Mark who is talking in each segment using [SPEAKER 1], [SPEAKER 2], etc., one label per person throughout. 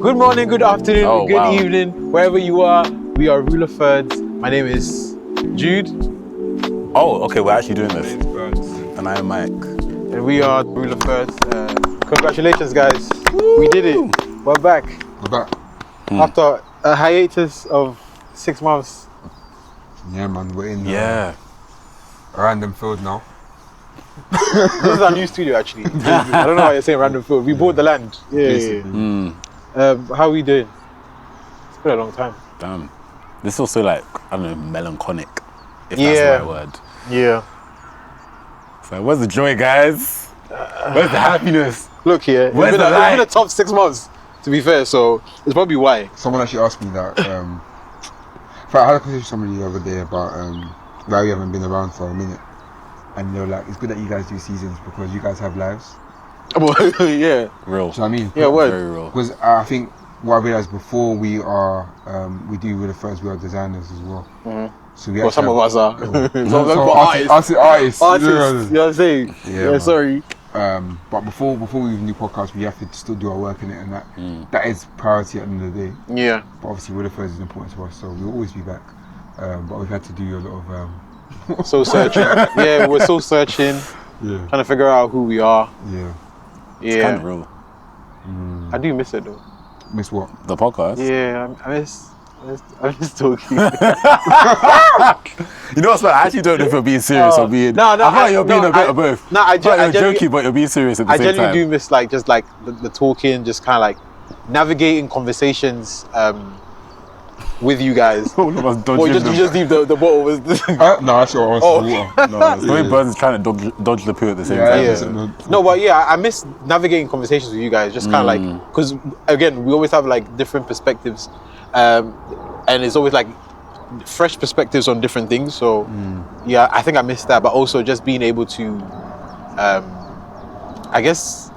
[SPEAKER 1] Good morning, good afternoon, good
[SPEAKER 2] wow.
[SPEAKER 1] evening, wherever you are. We are Rule of Thirds. My name is Jude.
[SPEAKER 2] Oh, okay, we're actually doing this.
[SPEAKER 3] My name's Berns.
[SPEAKER 2] And I am Mike.
[SPEAKER 1] And we are Rule of Thirds. Congratulations, guys.
[SPEAKER 2] Woo!
[SPEAKER 1] We did it. We're back.
[SPEAKER 3] We're back.
[SPEAKER 1] After a hiatus of 6 months.
[SPEAKER 3] Yeah, man, we're in
[SPEAKER 2] Yeah.
[SPEAKER 3] a random field now.
[SPEAKER 1] This is our new studio, actually. I don't know why you're saying random field. We bought the land. Yeah. How are we doing? It's been a long time.
[SPEAKER 2] Damn. This is also like, I don't know, melancholic, if that's
[SPEAKER 1] Yeah.
[SPEAKER 2] the right word.
[SPEAKER 1] Yeah.
[SPEAKER 2] So where's the joy, guys? Where's the happiness?
[SPEAKER 1] Look here.
[SPEAKER 2] Where's
[SPEAKER 1] It's
[SPEAKER 2] the light?
[SPEAKER 1] been a tough 6 months, to be fair, so it's probably why.
[SPEAKER 3] Someone actually asked me that. In fact, I had a conversation with somebody the other day about why we haven't been around for a minute. And they were like, it's good that you guys do seasons because you guys have lives.
[SPEAKER 1] Yeah.
[SPEAKER 2] Real.
[SPEAKER 3] Do you know what I mean?
[SPEAKER 1] Yeah, word.
[SPEAKER 2] Very real.
[SPEAKER 3] Because I think what I realised before we are, we do with the first, we are designers as well. So we
[SPEAKER 1] Well, some of us are. Some of them
[SPEAKER 3] so
[SPEAKER 1] are artists.
[SPEAKER 3] artists.
[SPEAKER 1] Artists, you know what I'm saying?
[SPEAKER 3] Yeah,
[SPEAKER 1] Yeah,
[SPEAKER 3] man.
[SPEAKER 1] sorry.
[SPEAKER 3] But before we even do podcasts, we have to still do our work in it, and that is priority at the end of the day.
[SPEAKER 1] Yeah.
[SPEAKER 3] But obviously, Will of Thirds is important to us, so we'll always be back. But we've had to do a lot of
[SPEAKER 1] So searching. Yeah, we're so searching,
[SPEAKER 3] yeah,
[SPEAKER 1] trying to figure out who we are.
[SPEAKER 3] yeah.
[SPEAKER 2] It's kind of
[SPEAKER 1] Yeah.
[SPEAKER 2] real.
[SPEAKER 1] I do miss it though.
[SPEAKER 3] Miss what?
[SPEAKER 2] The podcast?
[SPEAKER 1] Yeah, I miss talking.
[SPEAKER 2] You know what's like? I actually don't know if you're being serious or being...
[SPEAKER 1] No,
[SPEAKER 2] I feel like you're being a bit of both.
[SPEAKER 1] No, I
[SPEAKER 2] feel like you're
[SPEAKER 1] genuinely-
[SPEAKER 2] joking, but you're being serious at the
[SPEAKER 1] I
[SPEAKER 2] same
[SPEAKER 1] genuinely
[SPEAKER 2] time.
[SPEAKER 1] do miss like just like the talking, just kind of like navigating conversations with you guys.
[SPEAKER 2] All of us dodging
[SPEAKER 1] Or you
[SPEAKER 2] them.
[SPEAKER 1] just leave the bottle with.
[SPEAKER 3] No, actually, I want some water.
[SPEAKER 2] No, it's the way Berns is trying to dodge the poo at the same time.
[SPEAKER 1] Yeah. No, but yeah, I miss navigating conversations with you guys. Just kind of like, because again, we always have like different perspectives, and it's always like fresh perspectives on different things. So yeah, I think I missed that. But also just being able to, I guess,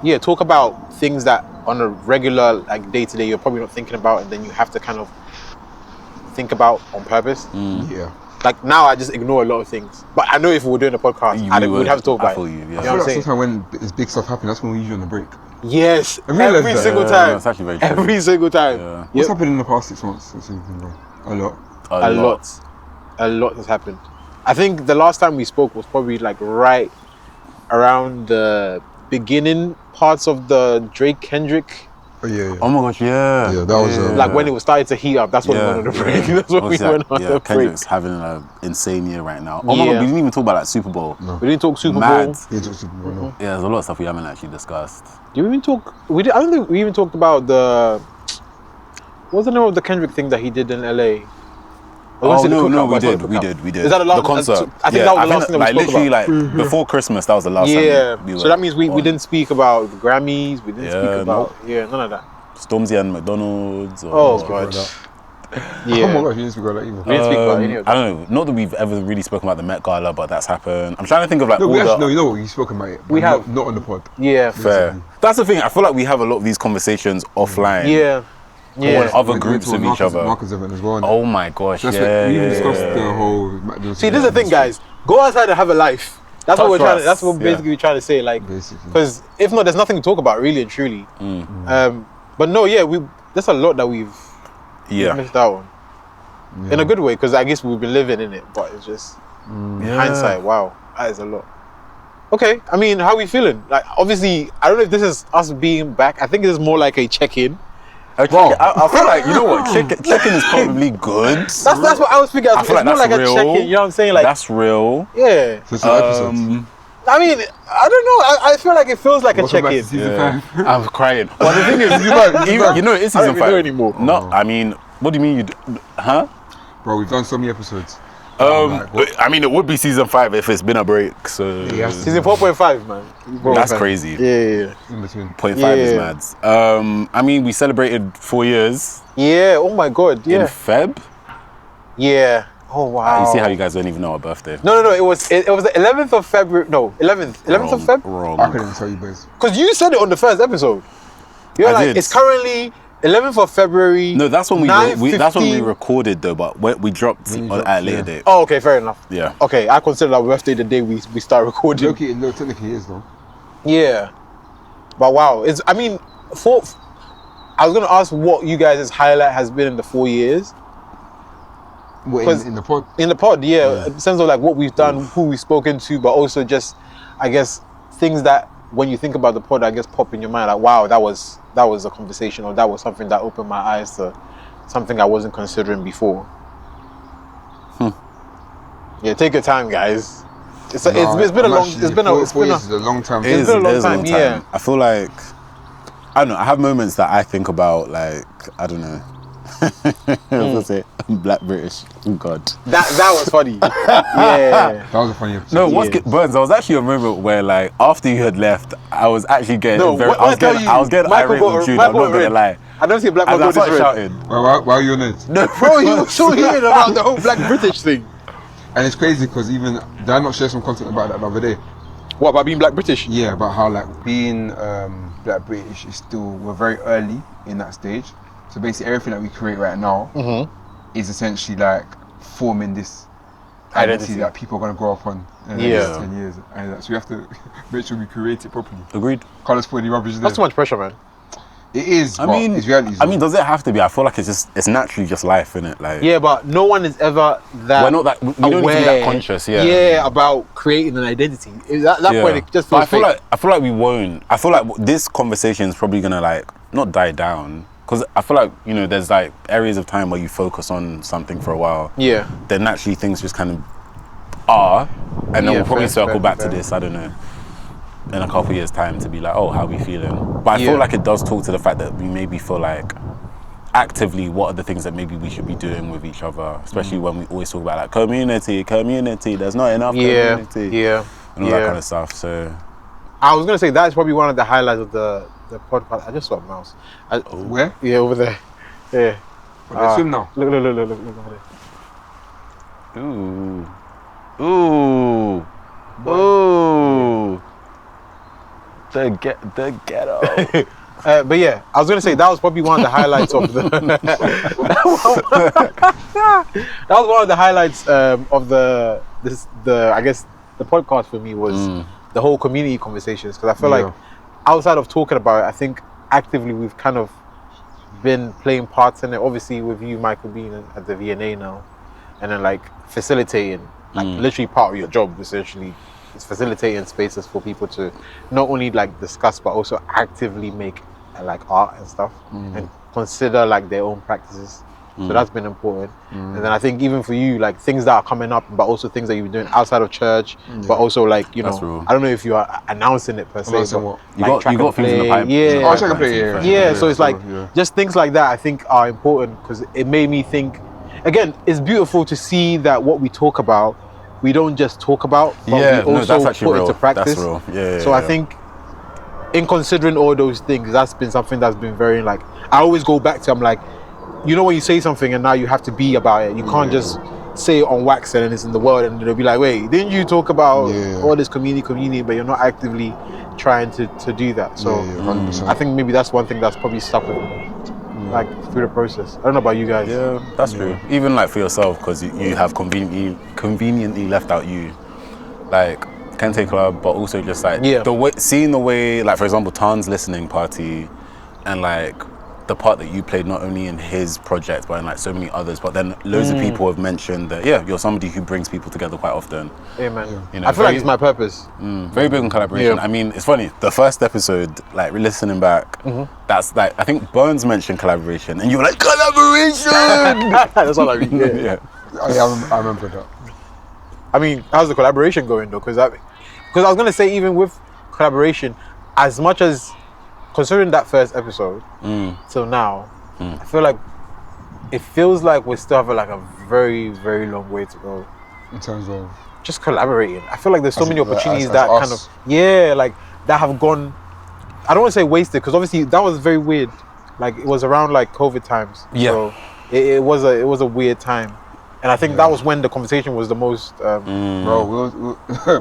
[SPEAKER 1] yeah, talk about things that on a regular like day to day you're probably not thinking about, and then you have to kind of think about on purpose.
[SPEAKER 3] Yeah.
[SPEAKER 1] Like now, I just ignore a lot of things. But I know if we were doing a podcast,
[SPEAKER 2] We
[SPEAKER 1] we'd have to talk
[SPEAKER 2] I
[SPEAKER 1] about
[SPEAKER 2] feel
[SPEAKER 1] it.
[SPEAKER 2] you, yeah.
[SPEAKER 1] You know
[SPEAKER 3] I
[SPEAKER 1] what
[SPEAKER 3] feel
[SPEAKER 1] I'm
[SPEAKER 3] like
[SPEAKER 1] saying?
[SPEAKER 3] sometimes when this big stuff happens, that's when we usually on the break.
[SPEAKER 1] Yes,
[SPEAKER 3] I realised
[SPEAKER 1] every
[SPEAKER 3] that.
[SPEAKER 1] single
[SPEAKER 2] Yeah,
[SPEAKER 1] time.
[SPEAKER 2] it's actually very true.
[SPEAKER 1] Every single time.
[SPEAKER 2] Yeah.
[SPEAKER 1] Yep.
[SPEAKER 3] What's happened in the past 6 months since we've been gone? A lot.
[SPEAKER 1] A lot has happened. I think the last time we spoke was probably like right around the beginning parts of the Drake Kendrick.
[SPEAKER 3] Oh, yeah.
[SPEAKER 2] Oh my gosh, yeah.
[SPEAKER 3] Yeah, that was,
[SPEAKER 1] Like when it was starting to heat up, that's when we went on the break. That's when we
[SPEAKER 2] Obviously,
[SPEAKER 1] went on the break.
[SPEAKER 2] Kendrick's having an insane year right now. Oh my
[SPEAKER 1] Yeah.
[SPEAKER 2] god, we didn't even talk about like Super Bowl.
[SPEAKER 3] No.
[SPEAKER 1] We didn't talk Super
[SPEAKER 2] Mad.
[SPEAKER 1] Bowl.
[SPEAKER 3] Yeah, just Super Bowl, no.
[SPEAKER 2] Yeah, there's a lot of stuff we haven't actually discussed.
[SPEAKER 1] Did we even talk? I don't think we even talked about the. What's the name of the Kendrick thing that he did in LA?
[SPEAKER 2] Oh no, we did.
[SPEAKER 1] Is that the last?
[SPEAKER 2] The concert.
[SPEAKER 1] I think that was the last thing that we
[SPEAKER 2] like
[SPEAKER 1] spoke
[SPEAKER 2] literally
[SPEAKER 1] about.
[SPEAKER 2] like before Christmas. That was the last
[SPEAKER 1] Yeah.
[SPEAKER 2] time we were
[SPEAKER 1] So that means we
[SPEAKER 2] on.
[SPEAKER 1] didn't speak about the Grammys. We didn't
[SPEAKER 2] Yeah,
[SPEAKER 1] speak about none of that.
[SPEAKER 2] Stormzy and McDonald's. Or,
[SPEAKER 1] Oh
[SPEAKER 3] Speak
[SPEAKER 1] god.
[SPEAKER 3] about that.
[SPEAKER 1] Yeah.
[SPEAKER 3] Oh my gosh, you didn't speak about that either.
[SPEAKER 1] We didn't speak about any of
[SPEAKER 2] I
[SPEAKER 1] that.
[SPEAKER 2] don't know. Not that we've ever really spoken about the Met Gala, but that's happened. I'm trying to think of like
[SPEAKER 3] No,
[SPEAKER 2] all
[SPEAKER 3] we actually,
[SPEAKER 2] the
[SPEAKER 3] no, you know what, you've spoken about it.
[SPEAKER 1] We
[SPEAKER 3] but
[SPEAKER 1] have.
[SPEAKER 3] Not on the pod.
[SPEAKER 1] Yeah.
[SPEAKER 2] fair. That's the thing. I feel like we have a lot of these conversations offline.
[SPEAKER 1] Yeah.
[SPEAKER 2] On
[SPEAKER 1] Yeah.
[SPEAKER 2] other
[SPEAKER 3] We
[SPEAKER 2] groups
[SPEAKER 3] went
[SPEAKER 2] with
[SPEAKER 3] to
[SPEAKER 2] each other.
[SPEAKER 3] Marcus event as well.
[SPEAKER 2] Oh my gosh,
[SPEAKER 3] That's
[SPEAKER 2] yeah.
[SPEAKER 3] what, we even
[SPEAKER 2] yeah,
[SPEAKER 3] discussed
[SPEAKER 2] yeah.
[SPEAKER 3] the whole McDonald's.
[SPEAKER 1] See, this is the thing, guys. Go outside and have a life. That's what
[SPEAKER 2] Touch
[SPEAKER 1] we're trying.
[SPEAKER 2] grass,
[SPEAKER 1] That's what
[SPEAKER 2] yeah.
[SPEAKER 1] basically we're trying to say. Like,
[SPEAKER 3] Basically.
[SPEAKER 1] because if not, there's nothing to talk about, really and truly. But no, yeah, there's a lot that we've
[SPEAKER 2] Yeah.
[SPEAKER 1] missed out on. In a good way, because I guess we've been living in it, but it's just hindsight. Wow, that is a lot. Okay, I mean, how are we feeling? Like, obviously, I don't know if this is us being back. I think it's more like a check-in.
[SPEAKER 2] I feel like, you know what, chicken is probably good.
[SPEAKER 1] That's what I was thinking.
[SPEAKER 2] I
[SPEAKER 1] It's
[SPEAKER 2] feel like
[SPEAKER 1] more
[SPEAKER 2] that's
[SPEAKER 1] like
[SPEAKER 2] real.
[SPEAKER 1] a check-in. You know what I'm saying? Like,
[SPEAKER 2] That's real.
[SPEAKER 1] yeah.
[SPEAKER 3] So it's an episode.
[SPEAKER 1] I mean, I don't know. I feel like it feels like a
[SPEAKER 3] Welcome back to
[SPEAKER 1] check-in.
[SPEAKER 3] season 5.
[SPEAKER 2] I'm crying. But the thing is, you know, it's
[SPEAKER 1] I don't
[SPEAKER 2] season
[SPEAKER 1] even
[SPEAKER 2] 5.
[SPEAKER 1] know anymore.
[SPEAKER 2] No, I mean, what do you mean huh?
[SPEAKER 3] Bro, we've done so many episodes.
[SPEAKER 2] I mean, it would be season 5 if it's been a break. So
[SPEAKER 3] Yeah.
[SPEAKER 1] Season 4.5, man.
[SPEAKER 2] that's crazy.
[SPEAKER 1] Yeah.
[SPEAKER 3] In between.
[SPEAKER 2] 0.5 is
[SPEAKER 1] Yeah.
[SPEAKER 2] mad. I mean, we celebrated 4 years
[SPEAKER 1] Yeah. Oh my God.
[SPEAKER 2] in
[SPEAKER 1] Yeah.
[SPEAKER 2] Feb.
[SPEAKER 1] Yeah. Oh wow.
[SPEAKER 2] You see how you guys don't even know our birthday.
[SPEAKER 1] No. It was the 11th of February. No, 11th of Feb.
[SPEAKER 2] Wrong.
[SPEAKER 3] I couldn't tell you boys.
[SPEAKER 1] Because you said it on the first episode. You're
[SPEAKER 2] I
[SPEAKER 1] like,
[SPEAKER 2] did.
[SPEAKER 1] it's currently 11th of February.
[SPEAKER 2] No, that's when that's when we
[SPEAKER 1] 9:15.
[SPEAKER 2] recorded though, but we dropped at a later date.
[SPEAKER 1] Oh, okay, fair enough.
[SPEAKER 2] Yeah.
[SPEAKER 1] Okay, I consider our birthday the day we start recording.
[SPEAKER 3] Loki, no, technically it is though.
[SPEAKER 1] Yeah. But wow, I mean, I was gonna ask what you guys' highlight has been in the 4 years.
[SPEAKER 3] In the pod?
[SPEAKER 1] In the pod, yeah. In the sense of like what we've done, who we've spoken to, but also just, I guess, things that when you think about the pod, I guess pop in your mind, like, wow, that was a conversation, or that was something that opened my eyes to something I wasn't considering before. Yeah, take your time, guys. It's been a long time. Yeah.
[SPEAKER 2] I feel like, I don't know, I have moments that I think about, like, I don't know. I was gonna say Black British. Oh God.
[SPEAKER 1] That was funny. Yeah.
[SPEAKER 3] That was a funny episode.
[SPEAKER 2] No, Berns, there was actually a moment where, like, after you had left, I was actually getting I was getting irate with Jude, I'm not gonna lie.
[SPEAKER 1] I don't see a black
[SPEAKER 2] man
[SPEAKER 1] go
[SPEAKER 2] started shouting.
[SPEAKER 3] Why are you on it?
[SPEAKER 1] No, bro, you were so heated about the whole Black British thing.
[SPEAKER 3] And it's crazy because even, did I not share some content about that the other day?
[SPEAKER 1] What, about being Black British?
[SPEAKER 3] Yeah, about how like being Black British is still, we're very early in that stage. So basically everything that we create right now is essentially like forming this identity that people are going to grow up on in the next 10 years. And so we have to make sure we create it properly.
[SPEAKER 2] Agreed.
[SPEAKER 3] Can't just put any rubbish there.
[SPEAKER 1] That's too much pressure, man.
[SPEAKER 3] It is, it's reality.
[SPEAKER 2] Does it have to be? I feel like it's naturally just life, innit? Like,
[SPEAKER 1] yeah, but no one is ever that.
[SPEAKER 2] We're not that. We don't need to be that conscious. Yeah.
[SPEAKER 1] Yeah, about creating an identity. At that point, it just feels fake.
[SPEAKER 2] I feel like we won't. I feel like this conversation is probably gonna like not die down, because I feel like, you know, there's like areas of time where you focus on something for a while. Yeah. Then naturally things just kind of are, and then we'll probably circle back to this. I don't know, in a couple years' time to be like, oh, how are we feeling? But I feel like it does talk to the fact that we maybe feel like actively what are the things that maybe we should be doing with each other, especially when we always talk about like community, there's not enough community. And all that kind of stuff. So
[SPEAKER 1] I was gonna say that's probably one of the highlights of the podcast. I just saw a mouse.
[SPEAKER 3] Where?
[SPEAKER 1] Yeah, over there. Yeah.
[SPEAKER 3] Let's swim now.
[SPEAKER 1] Look at it.
[SPEAKER 2] Ooh. The ghetto.
[SPEAKER 1] But yeah, I was gonna say that was probably one of the highlights of the. That was one of the highlights of the I guess the podcast for me was the whole community conversations, because I feel like outside of talking about it, I think actively we've kind of been playing parts in it. Obviously, with you, Michael, being at the VNA now, and then like facilitating, like literally part of your job essentially. It's facilitating spaces for people to not only like discuss but also actively make like art and stuff and consider like their own practices. So that's been important. And then I think even for you, like things that are coming up, but also things that you've been doing outside of church, but also like, you know, I don't know if you are announcing it per se, but like
[SPEAKER 2] you got things in the pipe.
[SPEAKER 1] Track and play, so it's like just things like that I think are important, because it made me think, again, it's beautiful to see that what we talk about, we don't just talk about, but we also put into practice.
[SPEAKER 2] That's real.
[SPEAKER 1] So I think in considering all those things, that's been something that's been very like, I always go back to, I'm like, you know, when you say something and now you have to be about it, you can't just say it on wax and it's in the world and they'll be like, wait, didn't you talk about all this community, but you're not actively trying to do that. So I think maybe that's one thing that's probably stuck with me, like through the process. I don't know about you guys.
[SPEAKER 2] Yeah, that's true. Even like for yourself, because you have conveniently left out you, like Kente Club, but also just like seeing the way, like for example, Tan's listening party, and like the part that you played not only in his project but in like so many others, but then loads of people have mentioned that you're somebody who brings people together quite often.
[SPEAKER 1] Yeah, man. You know, I feel like it's my purpose.
[SPEAKER 2] Very big on collaboration. I mean, it's funny, the first episode, like listening back, that's like, I think Berns mentioned collaboration and you were like, collaboration!
[SPEAKER 1] That's all I read.
[SPEAKER 3] I remember that.
[SPEAKER 1] I mean, how's the collaboration going though? Because I was gonna say, even with collaboration, as much as considering that first episode till now, I feel like it feels like we still have like a very, very long way to go
[SPEAKER 3] in terms of
[SPEAKER 1] just collaborating. I feel like there's so many opportunities that kind of like that have gone, I don't want to say wasted, because obviously that was very weird. Like it was around like COVID times. So it was a weird time. And I think that was when the conversation was the most.
[SPEAKER 3] Bro,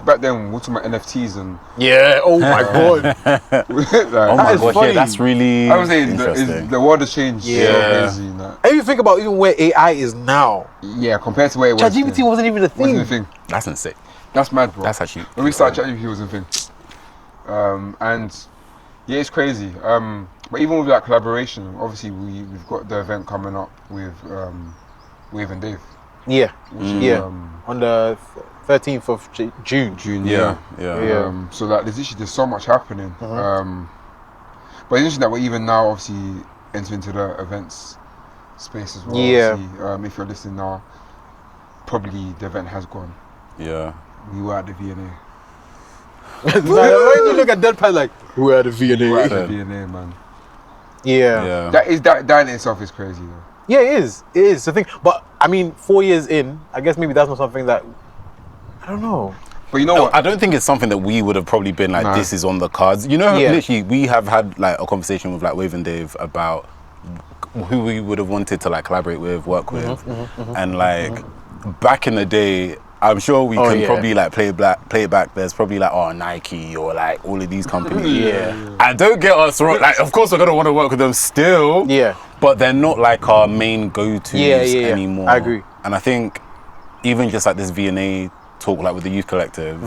[SPEAKER 3] back then we were talking about NFTs and.
[SPEAKER 1] Yeah. Oh my god.
[SPEAKER 2] Like, oh my god. Yeah, that's really.
[SPEAKER 3] I was saying the world has changed.
[SPEAKER 1] Yeah.
[SPEAKER 3] So crazy, like.
[SPEAKER 1] And you think about even where AI is now.
[SPEAKER 3] Yeah, compared to where it was.
[SPEAKER 1] ChatGPT wasn't even a thing.
[SPEAKER 2] That's insane.
[SPEAKER 3] That's mad, bro.
[SPEAKER 2] That's actually.
[SPEAKER 3] When we started, ChatGPT was a thing. And Yeah, it's crazy. But even with like collaboration, obviously we've got the event coming up with Wave and Dave.
[SPEAKER 1] Yeah,
[SPEAKER 3] Which is,
[SPEAKER 1] yeah. On the 13th of June.
[SPEAKER 3] Yeah.
[SPEAKER 2] Yeah.
[SPEAKER 3] So like there's so much happening. But it's interesting that we're even now obviously entering into the events space as well.
[SPEAKER 1] Yeah.
[SPEAKER 3] Obviously, if you're listening now, probably the event has gone.
[SPEAKER 2] Yeah.
[SPEAKER 3] We were at the V&A.
[SPEAKER 1] When you look at Deadpan, like, we're at the V&A.
[SPEAKER 3] We were at the V&A, man.
[SPEAKER 1] Yeah.
[SPEAKER 3] That in itself is crazy though.
[SPEAKER 1] Yeah, it is. It is the thing. But I mean, 4 years in, I guess maybe that's not something that I don't know.
[SPEAKER 3] But you know what?
[SPEAKER 2] I don't think it's something that we would have probably been like, this is on the cards. You know, literally, we have had like a conversation with like Wave and Dave about who we would have wanted to like collaborate with, work with, and like back in the day, I'm sure we can probably like play it back. There's probably like Nike or like all of these companies. And don't get us wrong. Like, of course, we're gonna want to work with them still. But they're not like our main go-tos anymore.
[SPEAKER 1] I agree.
[SPEAKER 2] And I think even just like this V&A talk like with the Youth Collective,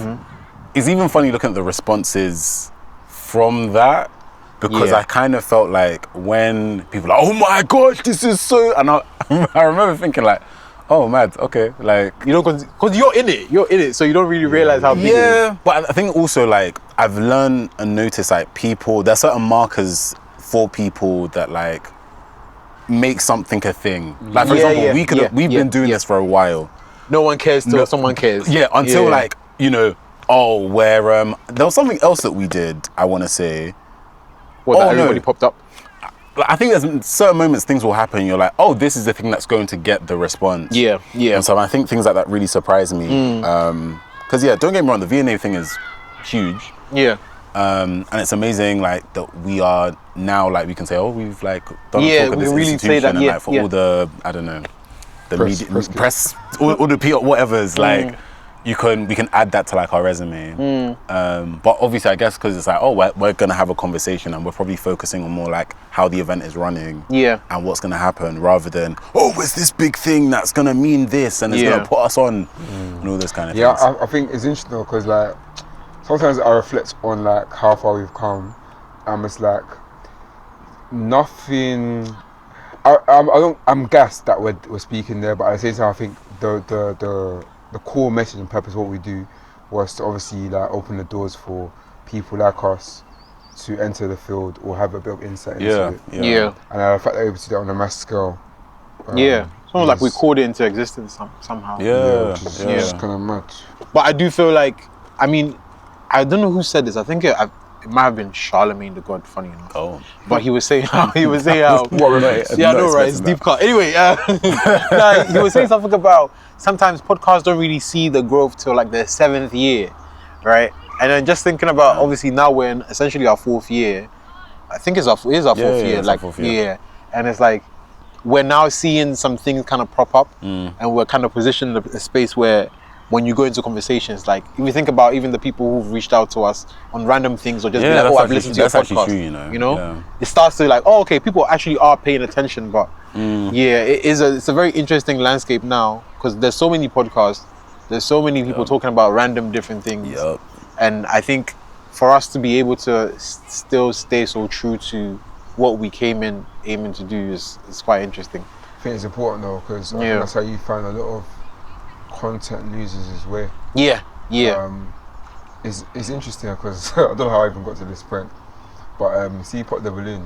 [SPEAKER 2] it's even funny looking at the responses from that, because I kind of felt like when people are like, oh my gosh, this is so, and I remember thinking like, oh mad, okay, like,
[SPEAKER 1] you know, because you're in it, so you don't really realize how big it is.
[SPEAKER 2] But I think also like I've learned and noticed like there's certain markers for people that like make something a thing. Like for example, we've been doing this for a while.
[SPEAKER 1] No one cares till someone cares.
[SPEAKER 2] Yeah, until like, you know, where there was something else that we did, I want to say.
[SPEAKER 1] That everybody popped up?
[SPEAKER 2] I think there's certain moments things will happen, you're like, oh, this is the thing that's going to get the response. Yeah. And so I think things like that really surprise me. Because don't get me wrong, the V&A thing is huge. And it's amazing like that we are now like we can say, oh, we've like done a talk at this
[SPEAKER 1] really say that,
[SPEAKER 2] and like for all the, I don't know, the press, all the PR, whatever's like, we can add that to like our resume. But obviously I guess because it's like, oh, we're gonna have a conversation and we're probably focusing on more like how the event is running and what's gonna happen, rather than, oh, it's this big thing that's gonna mean this and it's gonna put us on and all this kind of things.
[SPEAKER 3] I think it's interesting though, because like sometimes I reflect on like how far we've come, and it's like nothing. I'm gassed that we're speaking there, but at the same time I think the core message and purpose of what we do was to obviously like open the doors for people like us to enter the field or have a bit of insight into it. And the fact that we're able to do it on a mass scale.
[SPEAKER 1] It's almost like we called it into existence somehow.
[SPEAKER 3] Which is kind of mad.
[SPEAKER 1] But I do feel like, I mean, I don't know who said this. I think it might have been Charlemagne the God, funny enough.
[SPEAKER 2] Oh.
[SPEAKER 1] But he was saying how I know, right? It's deep cut. Anyway, he was saying something about sometimes podcasts don't really see the growth till like their 7th year, right? And then just thinking about obviously now we're in essentially our 4th year. I think it is our 4th year. Like, and it's like we're now seeing some things kind of prop up, and we're kind of positioned in a space where when you go into conversations, like if you think about even the people who've reached out to us on random things or just be like, oh, I've listened to your podcast,
[SPEAKER 2] true,
[SPEAKER 1] it starts to like, oh, okay, people actually are paying attention. But it's a very interesting landscape now, because there's so many podcasts, there's so many people talking about random different things, and I think for us to be able to still stay so true to what we came in aiming to do is quite interesting.
[SPEAKER 3] I think it's important though, because that's how you find a lot of content loses its way. It's interesting because I don't know how I even got to this point, but see, Pop the Balloon,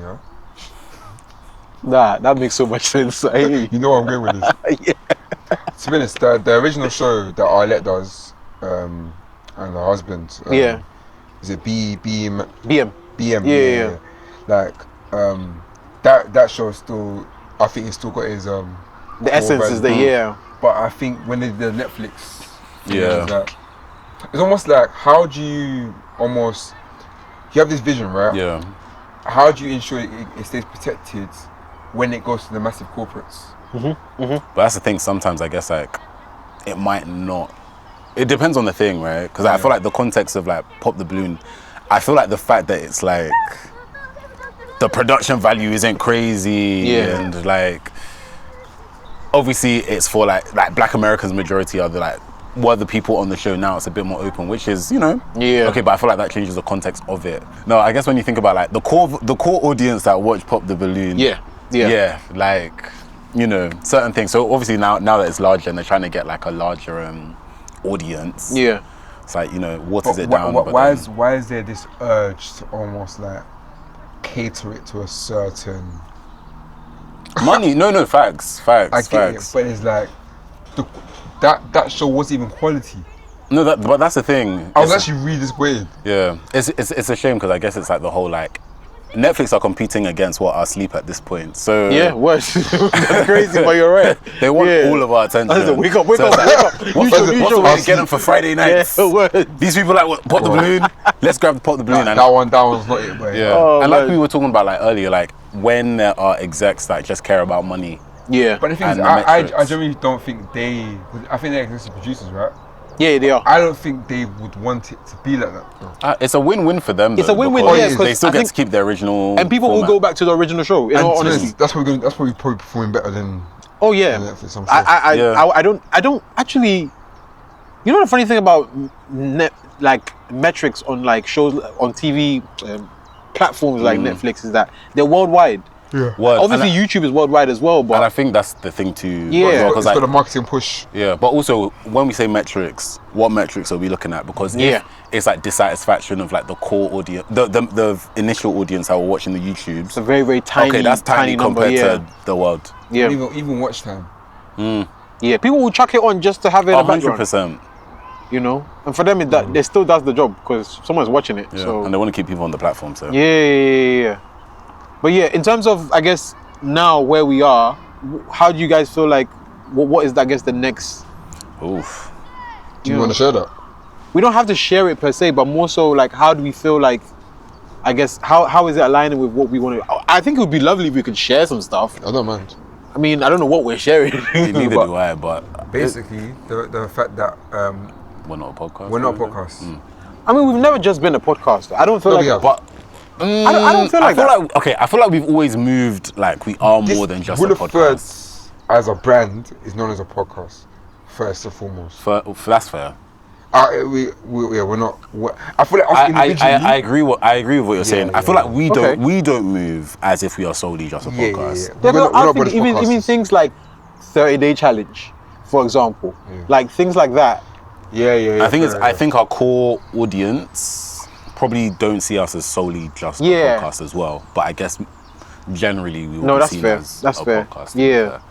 [SPEAKER 1] that makes so much sense.
[SPEAKER 3] You know where I'm going with this. To be honest, the original show that Arlette does and her husband, is it BM? Like that show still, I think it's still got his
[SPEAKER 1] the essence is there.
[SPEAKER 3] But I think when they did the Netflix, it's almost like, how do you you have this vision, right? How do you ensure it stays protected when it goes to the massive corporates?
[SPEAKER 2] But that's the thing, sometimes I guess like it might not, it depends on the thing, right? Because I feel like the context of like Pop the Balloon, I feel like the fact that it's like the production value isn't crazy and like obviously it's for like Black Americans, majority are the like were the people on the show. Now it's a bit more open, which is, you know,
[SPEAKER 1] Yeah.
[SPEAKER 2] okay, but I feel like that changes the context of it. No, I guess when you think about like the core audience that watch Pop the Balloon. Yeah, like, you know, certain things. So obviously now that it's larger and they're trying to get like a larger audience.
[SPEAKER 1] Yeah.
[SPEAKER 2] It's like, you know, waters it down.
[SPEAKER 3] Why is there this urge to almost like cater it to a certain
[SPEAKER 2] money? No, facts.
[SPEAKER 3] I get it, but it's like that show wasn't even quality.
[SPEAKER 2] No, but that's the thing.
[SPEAKER 3] I was actually really disappointed.
[SPEAKER 2] Yeah, it's a shame because I guess it's like the whole like Netflix are competing against our sleep at this point. So
[SPEAKER 1] yeah, worse. That's crazy, but you're right.
[SPEAKER 2] They want all of our attention.
[SPEAKER 1] Wake up.
[SPEAKER 2] What's the way to get them for Friday nights?
[SPEAKER 1] Yeah,
[SPEAKER 2] these people like what, Pop the Balloon. Let's grab the Pop the Balloon.
[SPEAKER 3] That one's not it, but
[SPEAKER 2] yeah. And like we were talking about like earlier, like when there are execs that just care about money.
[SPEAKER 1] Yeah.
[SPEAKER 3] But the thing is, I generally don't think I think they're executive producers, right?
[SPEAKER 1] Yeah, they are.
[SPEAKER 3] I don't think they would want it to be like that.
[SPEAKER 2] It's a win-win for them.
[SPEAKER 1] It's a win-win,
[SPEAKER 2] because they still get to keep their original.
[SPEAKER 1] And people
[SPEAKER 2] format.
[SPEAKER 1] will go back to the original show. In all honesty,
[SPEAKER 3] that's probably performing better than.
[SPEAKER 1] Oh yeah.
[SPEAKER 3] Netflix, I'm sure.
[SPEAKER 1] I don't actually. You know the funny thing about metrics on like shows on TV platforms like Netflix is that they're worldwide.
[SPEAKER 3] Yeah.
[SPEAKER 1] Obviously, YouTube is worldwide as well, but
[SPEAKER 2] and I think that's the thing too.
[SPEAKER 1] Yeah,
[SPEAKER 3] it's got a marketing push.
[SPEAKER 2] Yeah, but also when we say metrics, what metrics are we looking at? Because if it's like dissatisfaction of like the core audience, the initial audience that were watching the YouTubes.
[SPEAKER 1] It's a very, very tiny.
[SPEAKER 2] Okay, that's tiny compared to the world.
[SPEAKER 3] Yeah, even watch time.
[SPEAKER 1] Yeah, people will chuck it on just to have it in the background.
[SPEAKER 2] 100%.
[SPEAKER 1] You know, and for them, it still does the job because someone's watching it.
[SPEAKER 2] Yeah.
[SPEAKER 1] So.
[SPEAKER 2] And they want to keep people on the platform. So
[SPEAKER 1] Yeah. But yeah, in terms of, I guess, now where we are, how do you guys feel like, what is, I guess, the next...
[SPEAKER 2] Oof.
[SPEAKER 3] Do you want to share that?
[SPEAKER 1] We don't have to share it per se, but more so like, how do we feel like, I guess, how is it aligning with what we want to... I think it would be lovely if we could share some stuff.
[SPEAKER 3] I don't mind.
[SPEAKER 1] I mean, I don't know what we're sharing.
[SPEAKER 2] Neither do I, but...
[SPEAKER 3] Basically, the fact that...
[SPEAKER 2] we're not a podcast.
[SPEAKER 3] We're not a podcast.
[SPEAKER 1] I mean, we've never just been a podcast. I don't feel like...
[SPEAKER 2] But...
[SPEAKER 1] I don't feel like that.
[SPEAKER 2] I feel like we've always moved like we are more than just a podcast.
[SPEAKER 3] Thirds as a brand is known as a podcast, first and foremost.
[SPEAKER 2] That's fair.
[SPEAKER 3] We're not. I feel like us individually.
[SPEAKER 2] I agree with what you're saying. I feel like we don't move as if we are solely just a podcast.
[SPEAKER 1] I think even things like 30-day challenge, for example, like things like that.
[SPEAKER 3] Yeah.
[SPEAKER 2] I think our core audience probably don't see us as solely just a podcast as well, but I guess generally we will be seen as a podcast.
[SPEAKER 1] Yeah.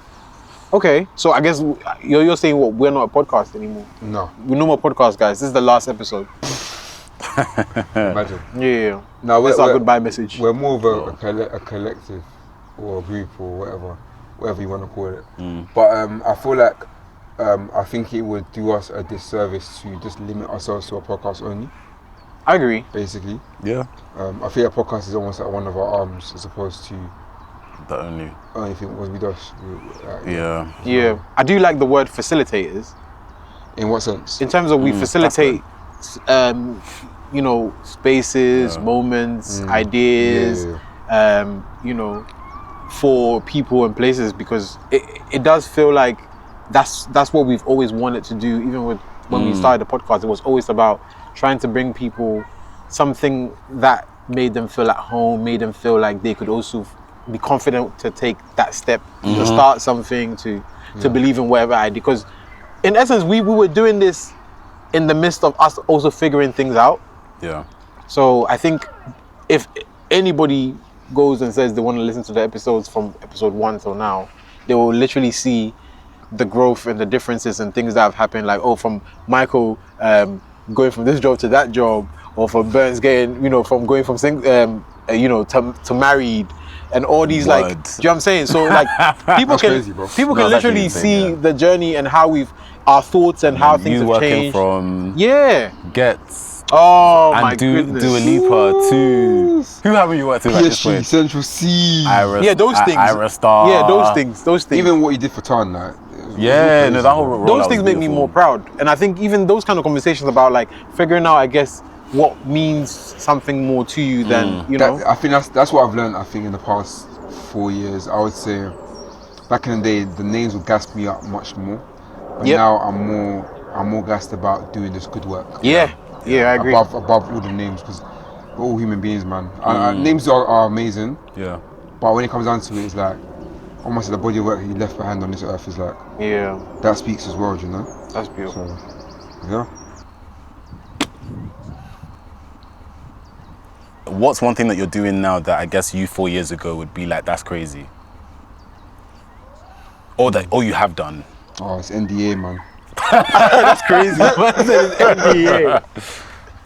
[SPEAKER 1] Okay, so I guess you're saying we're not a podcast anymore.
[SPEAKER 3] No.
[SPEAKER 1] We're no more podcast, guys. This is the last episode.
[SPEAKER 3] Imagine.
[SPEAKER 1] Yeah.
[SPEAKER 3] No,
[SPEAKER 1] that's our goodbye message.
[SPEAKER 3] We're more of a collective or a group or whatever you want to call it. But I feel like I think it would do us a disservice to just limit ourselves to a podcast only.
[SPEAKER 1] I agree.
[SPEAKER 3] Basically.
[SPEAKER 2] Yeah.
[SPEAKER 3] I feel a podcast is almost like one of our arms as opposed to
[SPEAKER 2] the only
[SPEAKER 3] thing we do.
[SPEAKER 2] Yeah.
[SPEAKER 1] I do like the word facilitators.
[SPEAKER 3] In what sense?
[SPEAKER 1] In terms of we facilitate, spaces, moments, ideas, for people and places, because it does feel like that's what we've always wanted to do. Even with when we started the podcast, it was always about trying to bring people something that made them feel at home, made them feel like they could also be confident to take that step, to start something, to believe in whatever idea. Because in essence, we were doing this in the midst of us also figuring things out.
[SPEAKER 2] Yeah.
[SPEAKER 1] So I think if anybody goes and says they want to listen to the episodes from episode 1 till now, they will literally see the growth and the differences and things that have happened. Like, from Michael going from this job to that job, or from Berns getting, from going from to married, and all these do you know what I'm saying? So like people can literally see the journey and how our thoughts and how things have changed.
[SPEAKER 2] From Gets.
[SPEAKER 1] Oh
[SPEAKER 2] and
[SPEAKER 1] my goodness.
[SPEAKER 2] Dua Lipa too. Who haven't you worked with at this point?
[SPEAKER 3] Central C.
[SPEAKER 1] Those things.
[SPEAKER 2] Ira Star.
[SPEAKER 1] Yeah, those things.
[SPEAKER 3] Even what you did for Tan, like.
[SPEAKER 2] That whole role.
[SPEAKER 1] Those things make me more proud, and I think even those kind of conversations about like figuring out, I guess, what means something more to you than
[SPEAKER 3] I think that's what I've learned. I think in the past 4 years, I would say, back in the day, the names would gas me up much more. But now I'm more I'm more gassed about doing this good work.
[SPEAKER 1] Yeah, I agree.
[SPEAKER 3] Above all the names, because we're all human beings, man. Names are amazing.
[SPEAKER 2] Yeah.
[SPEAKER 3] But when it comes down to it, it's like almost the body of work you left behind on this earth is like.
[SPEAKER 1] Yeah.
[SPEAKER 3] That speaks as well, you know.
[SPEAKER 1] That's beautiful.
[SPEAKER 3] So, yeah.
[SPEAKER 2] What's one thing that you're doing now that I guess you 4 years ago would be like, that's crazy? Or you have done?
[SPEAKER 3] Oh, it's NDA, man.
[SPEAKER 1] That's crazy. It's NDA.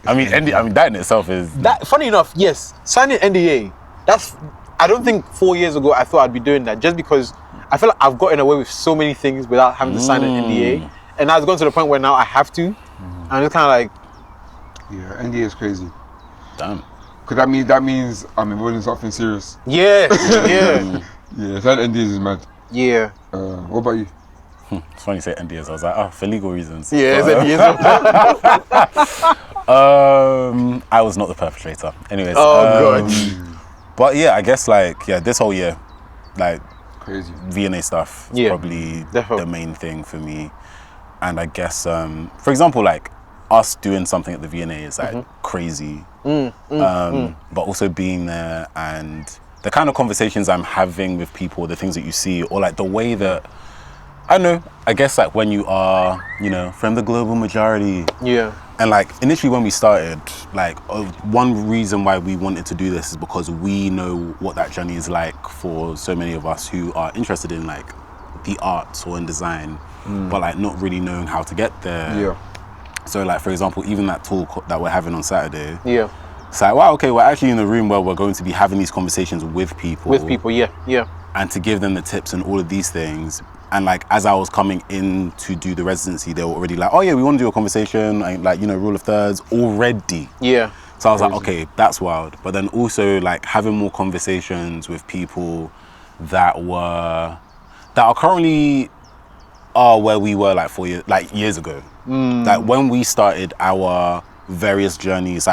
[SPEAKER 2] I mean, that in itself is...
[SPEAKER 1] That, funny enough, yes, signing NDA, I don't think 4 years ago I thought I'd be doing that, just because I feel like I've gotten away with so many things without having to sign an NDA. And now it's gone to the point where now I have to. And it's kind of like...
[SPEAKER 3] Yeah, NDA is crazy.
[SPEAKER 2] Damn.
[SPEAKER 3] Because that means I'm involved in something serious.
[SPEAKER 1] Yeah.
[SPEAKER 3] Yeah, signing NDAs is mad.
[SPEAKER 1] Yeah.
[SPEAKER 3] What about you?
[SPEAKER 2] It's funny you say NDAs. I was like, for legal reasons.
[SPEAKER 1] Yeah,
[SPEAKER 2] but,
[SPEAKER 1] it's NDAs.
[SPEAKER 2] I was not the perpetrator. Anyways.
[SPEAKER 1] God.
[SPEAKER 2] But yeah, I guess this whole year,
[SPEAKER 3] crazy
[SPEAKER 2] VNA stuff is probably the main thing for me. And I guess, for example, us doing something at the VNA is crazy. But also being there and the kind of conversations I'm having with people, the things that you see, or the way that, I don't know, I guess when you are, from the global majority.
[SPEAKER 1] Yeah.
[SPEAKER 2] And initially when we started, one reason why we wanted to do this is because we know what that journey is like for so many of us who are interested in the arts or in design, but not really knowing how to get there.
[SPEAKER 3] Yeah.
[SPEAKER 2] So for example, even that talk that we're having on Saturday.
[SPEAKER 1] Yeah.
[SPEAKER 2] It's wow, okay, we're actually in a room where we're going to be having these conversations with people.
[SPEAKER 1] Yeah.
[SPEAKER 2] And to give them the tips and all of these things. And as I was coming in to do the residency, they were already oh yeah, we want to do a conversation, and rule of thirds already.
[SPEAKER 1] Yeah.
[SPEAKER 2] So I was okay, that's wild. But then also having more conversations with people that are currently where we were 4 years, years ago. When we started our various journeys,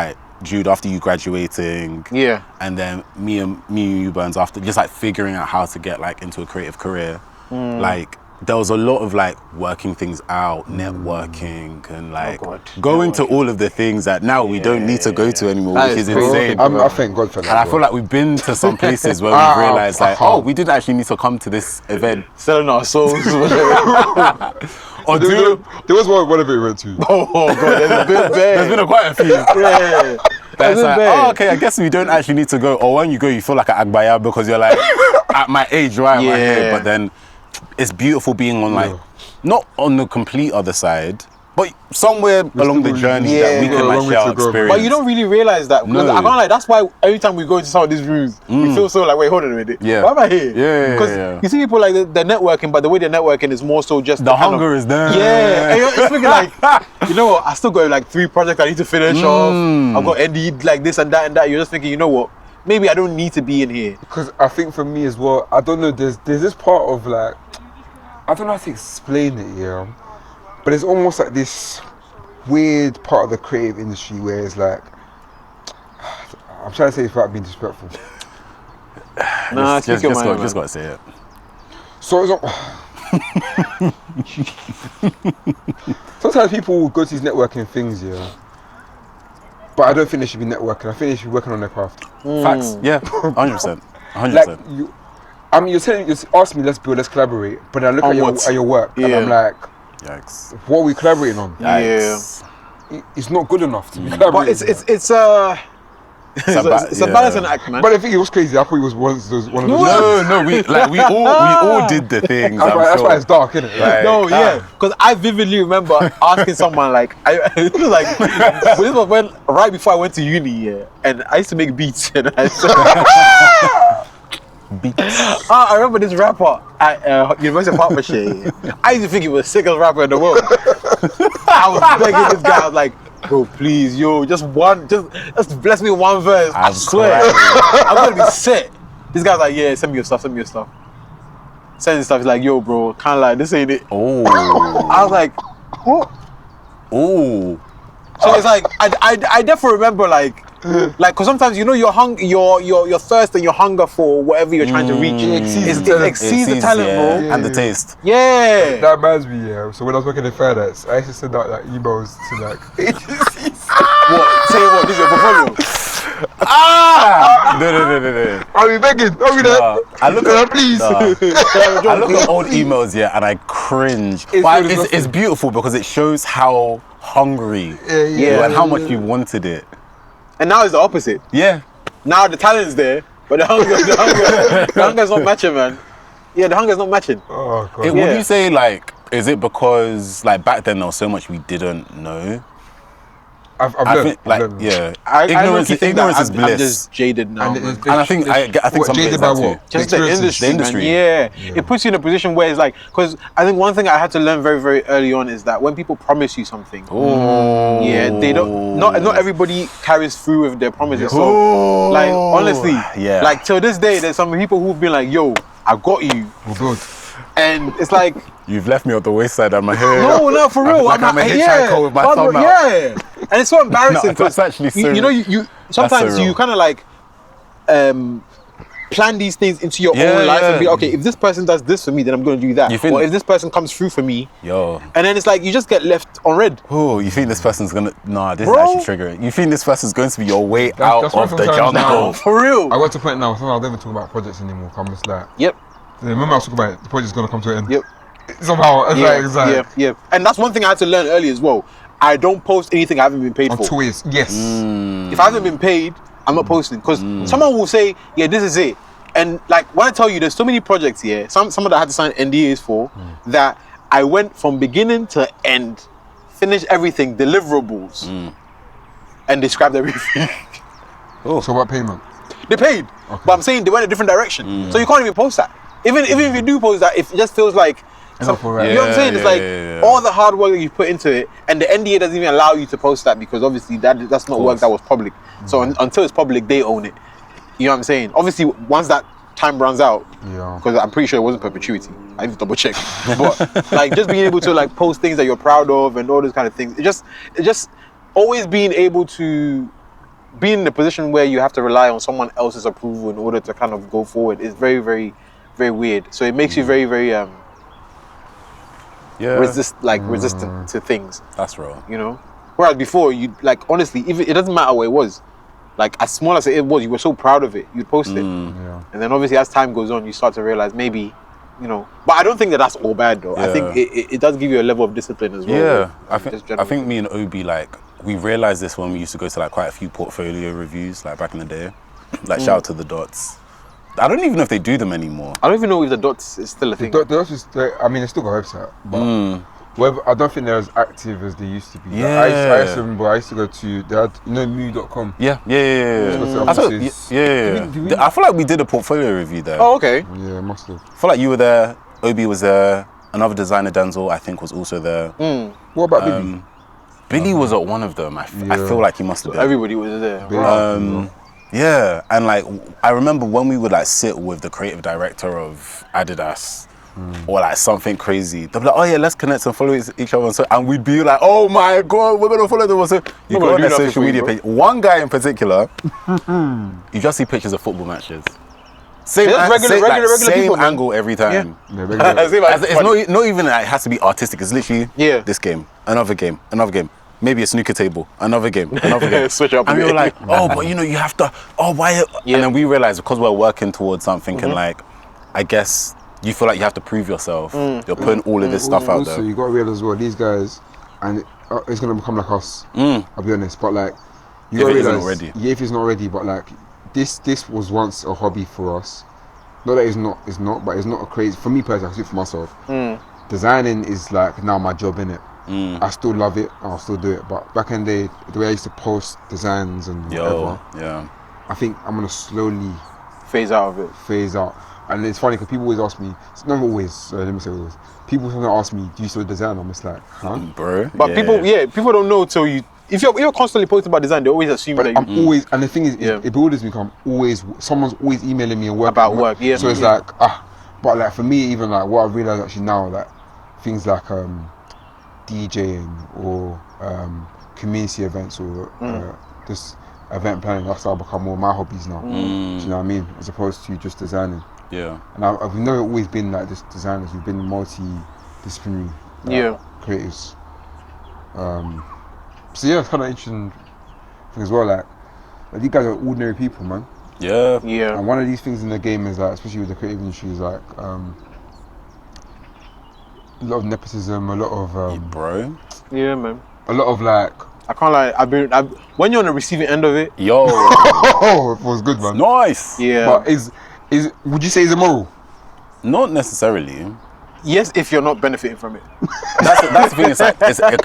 [SPEAKER 2] Jude after you graduating, and then me and you Berns after just figuring out how to get into a creative career. There was a lot of working things out, networking, and going to all of the things that now we don't need to go to anymore, which is insane.
[SPEAKER 3] I thank God for that.
[SPEAKER 2] And I feel like we've been to some places where we've realized we didn't actually need to come to this event.
[SPEAKER 1] Selling our souls.
[SPEAKER 2] Or
[SPEAKER 3] there was one of it we went to.
[SPEAKER 1] Oh God, there's been
[SPEAKER 2] quite a few.
[SPEAKER 1] Yeah.
[SPEAKER 2] That's okay, I guess we don't actually need to go. Or when you go, you feel like an Agbaya because you're at my age, right? Yeah. My head. But then it's beautiful being on not on the complete other side, but somewhere along the journey that we can share our experience.
[SPEAKER 1] But you don't really realize that. Because I can't that's why every time we go into some of these rooms, we feel so wait, hold on a minute.
[SPEAKER 2] Yeah.
[SPEAKER 1] Why am I here?
[SPEAKER 2] Yeah.
[SPEAKER 1] Because you see people they're networking, but the way they're networking is more so just
[SPEAKER 2] the hunger is there.
[SPEAKER 1] Yeah. And it's thinking you know what, I still got 3 projects I need to finish off. I've got ND this and that. You're just thinking, you know what? Maybe I don't need to be in here.
[SPEAKER 3] Because I think for me as well, I don't know, there's this part of I don't know how to explain it, yeah. But it's almost this weird part of the creative industry where it's I'm trying to say it without being disrespectful.
[SPEAKER 1] Nah,
[SPEAKER 2] just gotta say it.
[SPEAKER 3] So sometimes people will go to these networking things, yeah. But I don't think they should be networking. I think they should be working on their craft.
[SPEAKER 2] Facts, yeah, 100%. 100%.
[SPEAKER 3] You ask me, let's build, let's collaborate. But I look at your work and I'm
[SPEAKER 2] yikes.
[SPEAKER 3] What are we collaborating on?
[SPEAKER 2] Yikes.
[SPEAKER 3] Yeah. It's not good enough to be collaborating.
[SPEAKER 1] But it's a balancing act, man.
[SPEAKER 3] But I think it was crazy. I thought it was one of those.
[SPEAKER 2] No, we all did the things.
[SPEAKER 3] That's why it's dark, isn't it?
[SPEAKER 1] Because I vividly remember asking someone it was this was when right before I went to uni, and I used to make beats, and I said,
[SPEAKER 2] beats.
[SPEAKER 1] I remember this rapper at University of Hertfordshire. I used to think he was the sickest rapper in the world. I was begging this guy. I was like, bro, please, just bless me with one verse. I swear, I'm gonna be set. This guy's like, yeah, send me your stuff. Send his stuff. He's like, yo, bro, can't lie, this ain't it.
[SPEAKER 2] Oh.
[SPEAKER 1] I was like, what?
[SPEAKER 2] Oh.
[SPEAKER 1] So it's I definitely remember Like, because sometimes you know your thirst and your hunger for whatever you're trying to reach exceeds the talent, bro.
[SPEAKER 2] And the taste.
[SPEAKER 1] Yeah.
[SPEAKER 3] That reminds me, so when I was working in finance, I used to send out like emails to like agencies.
[SPEAKER 1] What? Say what? This is your portfolio.
[SPEAKER 2] No.
[SPEAKER 3] I'll be begging. I'll be there.
[SPEAKER 2] I look at
[SPEAKER 3] please.
[SPEAKER 2] I look at old emails, and I cringe. But it's beautiful because it shows how hungry and how much you wanted it.
[SPEAKER 1] And now it's the opposite.
[SPEAKER 2] Yeah.
[SPEAKER 1] Now the talent's there, but the hunger's not matching, man. Yeah, the hunger's not matching.
[SPEAKER 3] Oh God.
[SPEAKER 2] Would you say like, is it because like back then there was so much we didn't know?
[SPEAKER 3] I've learned.
[SPEAKER 2] Ignorance is bliss.
[SPEAKER 1] I'm just jaded now,
[SPEAKER 3] And
[SPEAKER 1] man.
[SPEAKER 2] And I think some
[SPEAKER 3] jaded
[SPEAKER 2] is
[SPEAKER 3] by
[SPEAKER 2] that
[SPEAKER 3] what?
[SPEAKER 2] too.
[SPEAKER 1] Just the industry. Man. Yeah. It puts you in a position where it's like, because I think one thing I had to learn very, very early on is that when people promise you something, they don't. Not everybody carries through with their promises. So, like, honestly, like till this day, there's some people who've been like, "Yo, I got you,"
[SPEAKER 3] Good.
[SPEAKER 1] and it's like,
[SPEAKER 2] you've left me on the wayside. I'm here.
[SPEAKER 1] No, for real.
[SPEAKER 2] I'm a hitchhiker with my thumb out.
[SPEAKER 1] Yeah, and it's so embarrassing.
[SPEAKER 2] That's actually so.
[SPEAKER 1] You sometimes you kind of like plan these things into your own life and be okay. If this person does this for me, then I'm going to do that. Or if this person comes through for me, and then it's like you just get left on red.
[SPEAKER 2] Oh, you think this person's gonna? Nah, this is actually triggering. You think this person's going to be your way out of the jungle?
[SPEAKER 1] For real.
[SPEAKER 3] I got to the point now. Sometimes I don't even talk about projects anymore. I'm just like,
[SPEAKER 1] yep.
[SPEAKER 3] The moment I was talking about it, the project's gonna come to an end.
[SPEAKER 1] Yep.
[SPEAKER 3] Somehow, it's like,
[SPEAKER 1] yeah. And that's one thing I had to learn early as well. I don't post anything I haven't been paid for.
[SPEAKER 3] On 2 years, yes.
[SPEAKER 1] If I haven't been paid, I'm not posting because someone will say, "Yeah, this is it." And like when I tell you, there's so many projects here. Some that I had to sign NDAs for that I went from beginning to end, finished everything, deliverables, and they scrapped everything.
[SPEAKER 3] So what payment?
[SPEAKER 1] They paid, but I'm saying they went a different direction. So you can't even post that. Even if you do post that, it just feels like. You know what I'm saying? It's like all the hard work that you put into it, and the NDA doesn't even allow you to post that because obviously that's not work that was public. So until it's public, they own it. You know what I'm saying? Obviously, once that time runs out, because I'm pretty sure it wasn't perpetuity. I need to double check. But like just being able to like post things that you're proud of and all those kind of things. It just always being able to be in a position where you have to rely on someone else's approval in order to kind of go forward is very, very, very weird. So it makes you very, very resistant to things.
[SPEAKER 2] That's real.
[SPEAKER 1] You know? Whereas before, you like honestly, even it doesn't matter what it was. Like as small as it was, you were so proud of it. You'd post it, and then obviously as time goes on, you start to realize maybe, you know. But I don't think that's all bad though. I think it does give you a level of discipline as well.
[SPEAKER 2] Yeah, I think me and Obi like we realized this when we used to go to like quite a few portfolio reviews like back in the day. Like shout out to the Dots. I don't even know if they do them anymore.
[SPEAKER 1] I don't even know if the Dots is still a thing.
[SPEAKER 3] The Dots is, I mean, it's still got a website, but I don't think they're as active as they used to be.
[SPEAKER 2] Yeah.
[SPEAKER 3] Like, I used to remember, I used to go to, they had, you know, mu.com.
[SPEAKER 2] Yeah. I feel like we did a portfolio review there.
[SPEAKER 1] Oh, okay.
[SPEAKER 3] Yeah, must have.
[SPEAKER 2] I feel like you were there, Obi was there, another designer, Denzel, I think was also there.
[SPEAKER 3] What about Billy?
[SPEAKER 2] Billy was at one of them. I feel like he must have been.
[SPEAKER 1] Everybody was there.
[SPEAKER 2] Yeah, and like I remember when we would like sit with the creative director of Adidas or like something crazy, they'd be like, "Oh yeah, let's connect and follow each other." And we'd be like, "Oh my god, we're gonna follow them." So you go on their social media page. One guy in particular, you just see pictures of football matches. Same regular people, angle every time.
[SPEAKER 3] Yeah.
[SPEAKER 2] It's not even like, it has to be artistic. It's literally this game, another game, another game. Maybe a snooker table, another game.
[SPEAKER 1] Switch up.
[SPEAKER 2] And we were like, oh, but you know, you have to, why? And then we realized because we're working towards something and like, I guess you feel like you have to prove yourself. You're putting all of this stuff out there.
[SPEAKER 3] So you got to realize as well, these guys, and it's going to become like us, I'll be honest, but like, you got to realize, if it's not ready, but like, this was once a hobby for us. Not that it's not, but it's not a crazy, for me personally, I can do it for myself. Designing is like now my job, innit? I still love it, I'll still do it, but back in the day, the way I used to post designs and whatever, I think I'm gonna slowly
[SPEAKER 1] phase out of it. And it's funny because people always ask me, not always, let me say always, people sometimes ask me, do you still design? I'm just like, huh?
[SPEAKER 2] Bro.
[SPEAKER 1] But people don't know till you, if you're constantly posting about design, they always assume that
[SPEAKER 3] I'm always, and the thing is, it bewilders me because someone's always emailing me and work
[SPEAKER 1] about work,
[SPEAKER 3] so it's like, but like for me, even like what I've realized actually now, like things like DJing or community events or just event planning. That's started to become more my hobbies now. Do you know what I mean? As opposed to just designing.
[SPEAKER 2] Yeah.
[SPEAKER 3] And we've never always been like just designers. We've been multi-disciplinary creatives. So yeah, it's kind of interesting thing as well. Like you guys are ordinary people, man.
[SPEAKER 2] Yeah.
[SPEAKER 3] And one of these things in the game is like, especially with the creative industry, is like a lot of nepotism, a lot of
[SPEAKER 1] man.
[SPEAKER 3] A lot of like.
[SPEAKER 1] I can't lie. When you're on the receiving end of it,
[SPEAKER 2] Yo.
[SPEAKER 3] It was good, man.
[SPEAKER 2] Nice.
[SPEAKER 1] Yeah.
[SPEAKER 3] But would you say it's immoral?
[SPEAKER 2] Not necessarily.
[SPEAKER 1] Yes, if you're not benefiting from it.
[SPEAKER 2] That's the thing. It's like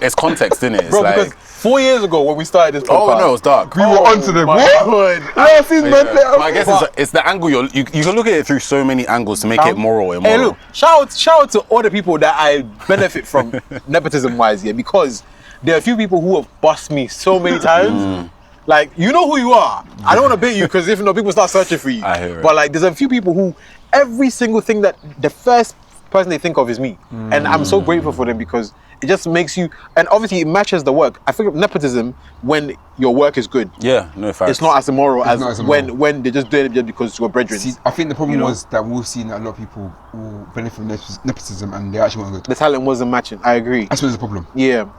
[SPEAKER 2] it's context, isn't it? It's
[SPEAKER 1] Bro,
[SPEAKER 2] like,
[SPEAKER 1] because 4 years ago when we started this podcast,
[SPEAKER 2] oh no, it was dark.
[SPEAKER 3] We were onto them.
[SPEAKER 1] my
[SPEAKER 3] What?
[SPEAKER 1] God.
[SPEAKER 3] I've seen men play.
[SPEAKER 2] But I guess it's the angle you can look at it through so many angles to make it moral and
[SPEAKER 1] Hey,
[SPEAKER 2] immoral.
[SPEAKER 1] look, shout out to all the people that I benefit from nepotism wise, because there are a few people who have bust me so many times. Like, you know who you are. I don't want to bait you because if not, people start searching for you.
[SPEAKER 2] I hear it.
[SPEAKER 1] But like, there's a few people who every single thing that the first person they think of is me, and I'm so grateful for them because it just makes you. And obviously, it matches the work. I think nepotism when your work is good.
[SPEAKER 2] Yeah, no facts.
[SPEAKER 1] It's not as immoral
[SPEAKER 3] It's
[SPEAKER 1] as
[SPEAKER 3] not as immoral.
[SPEAKER 1] when they just do it just because you're brethren.
[SPEAKER 3] See, I think the problem
[SPEAKER 1] You know?
[SPEAKER 3] was that we've seen that a lot of people will benefit from nepotism and they actually weren't good.
[SPEAKER 1] The talent wasn't matching. I agree.
[SPEAKER 3] That's what's the problem.
[SPEAKER 1] Yeah.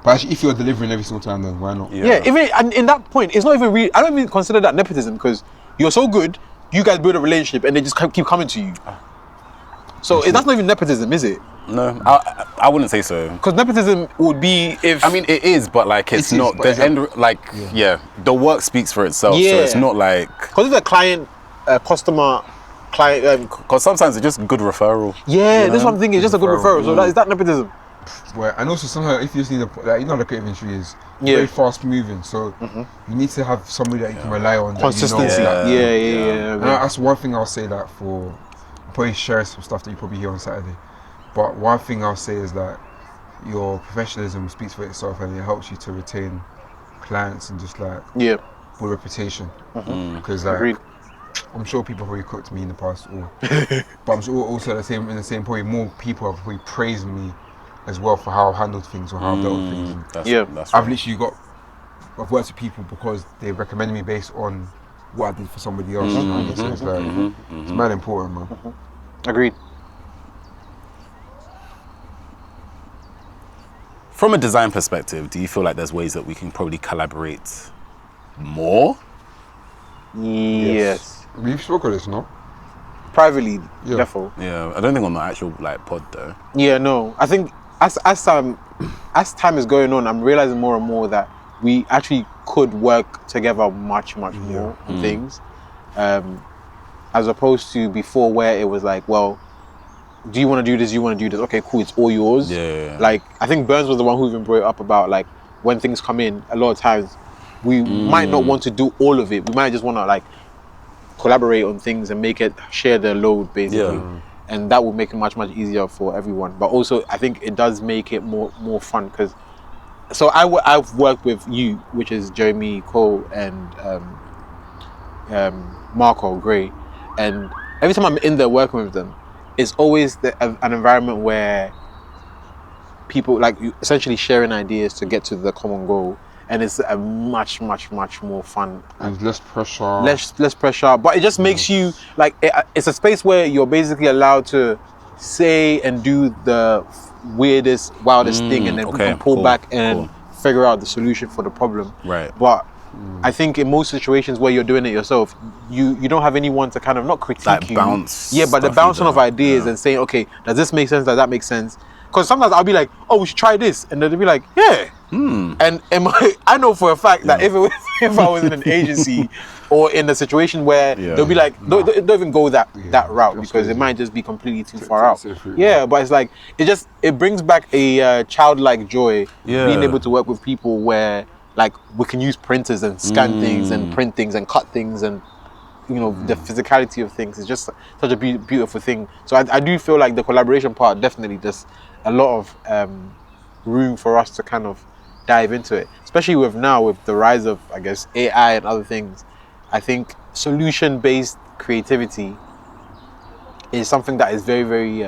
[SPEAKER 3] But actually, if you're delivering every single time, then why not?
[SPEAKER 1] Yeah, even and in that point, it's not even really. I don't even consider that nepotism because you're so good. You guys build a relationship and they just keep coming to you. So that's not even nepotism, is it?
[SPEAKER 2] No, I wouldn't say so.
[SPEAKER 1] Because nepotism would be if.
[SPEAKER 2] I mean, it is, but like it's
[SPEAKER 3] It is,
[SPEAKER 2] not
[SPEAKER 3] but
[SPEAKER 2] the
[SPEAKER 3] it's
[SPEAKER 2] end.
[SPEAKER 3] not-
[SPEAKER 2] The work speaks for itself.
[SPEAKER 1] Yeah.
[SPEAKER 2] So it's not like
[SPEAKER 1] Because it's a client, customer, client.
[SPEAKER 2] because sometimes it's just good referral.
[SPEAKER 1] Yeah, that's what I'm thinking. It's just a good referral. So is that nepotism?
[SPEAKER 3] Well, and also somehow, if you just need you know, the creative industry is
[SPEAKER 1] Yeah.
[SPEAKER 3] very fast moving, so you need to have somebody that you can rely on. that
[SPEAKER 1] Consistency.
[SPEAKER 3] You know,
[SPEAKER 1] Yeah.
[SPEAKER 3] And that's one thing I'll say that for. I'll probably share some stuff that you probably hear on Saturday, but one thing I'll say is that your professionalism speaks for itself and it helps you to retain clients and just like
[SPEAKER 1] Yeah.
[SPEAKER 3] build reputation. Because
[SPEAKER 1] Agreed.
[SPEAKER 3] I'm sure people probably cooked me in the past, but I'm sure also in the same probably more people have probably praised me as well for how I've handled things or how I've dealt with things. And
[SPEAKER 2] That's
[SPEAKER 3] I've
[SPEAKER 2] right.
[SPEAKER 3] literally I've worked with people because they recommended me based on what I did for somebody else. You know what I mean? So it's like it's mad important, man.
[SPEAKER 1] Agreed.
[SPEAKER 2] From a design perspective, do you feel like there's ways that we can probably collaborate more?
[SPEAKER 1] Yes.
[SPEAKER 3] We've spoken this, no?
[SPEAKER 1] Privately,
[SPEAKER 3] Yeah.
[SPEAKER 1] therefore.
[SPEAKER 2] Yeah, I don't think on the actual like pod though.
[SPEAKER 1] Yeah, no. I think as time is going on, I'm realizing more and more that we actually could work together much more on things, as opposed to before where it was like, well, do you want to do this? You want to do this? Okay, cool. It's all yours.
[SPEAKER 2] Yeah.
[SPEAKER 1] Like I think Berns was the one who even brought it up about like when things come in. A lot of times we might not want to do all of it. We might just want to like collaborate on things and make it share the load basically.
[SPEAKER 2] Yeah.
[SPEAKER 1] And that will make it much easier for everyone. But also, I think it does make it more fun because. So I've worked with you, which is Jeremy Cole and Marco Gray, and every time I'm in there working with them, it's always an environment where people like essentially sharing ideas to get to the common goal, and it's a much more fun
[SPEAKER 3] And less pressure.
[SPEAKER 1] less pressure, but it just makes you like it's a space where you're basically allowed to say and do the weirdest, wildest thing, and then we can pull back and figure out the solution for the problem.
[SPEAKER 2] Right.
[SPEAKER 1] But I think in most situations where you're doing it yourself, you don't have anyone to kind of not critique
[SPEAKER 2] Like
[SPEAKER 1] you.
[SPEAKER 2] bounce
[SPEAKER 1] Yeah, but the
[SPEAKER 2] stuff
[SPEAKER 1] bouncing
[SPEAKER 2] either.
[SPEAKER 1] of ideas and saying, okay, does this make sense? Does that make sense? Because sometimes I'll be like, oh, we should try this, and they'll be like, yeah. And I know for a fact that if I was in an agency or in a situation where they'll be like, don't even go that route because it might just be completely too far out. Yeah, but it's like it brings back a childlike joy being able to work with people where like we can use printers and scan things and print things and cut things and the physicality of things is just such a beautiful thing. So I do feel like the collaboration part definitely there's a lot of room for us to kind of dive into it, especially with the rise of I guess AI and other things. I think solution-based creativity is something that is very, very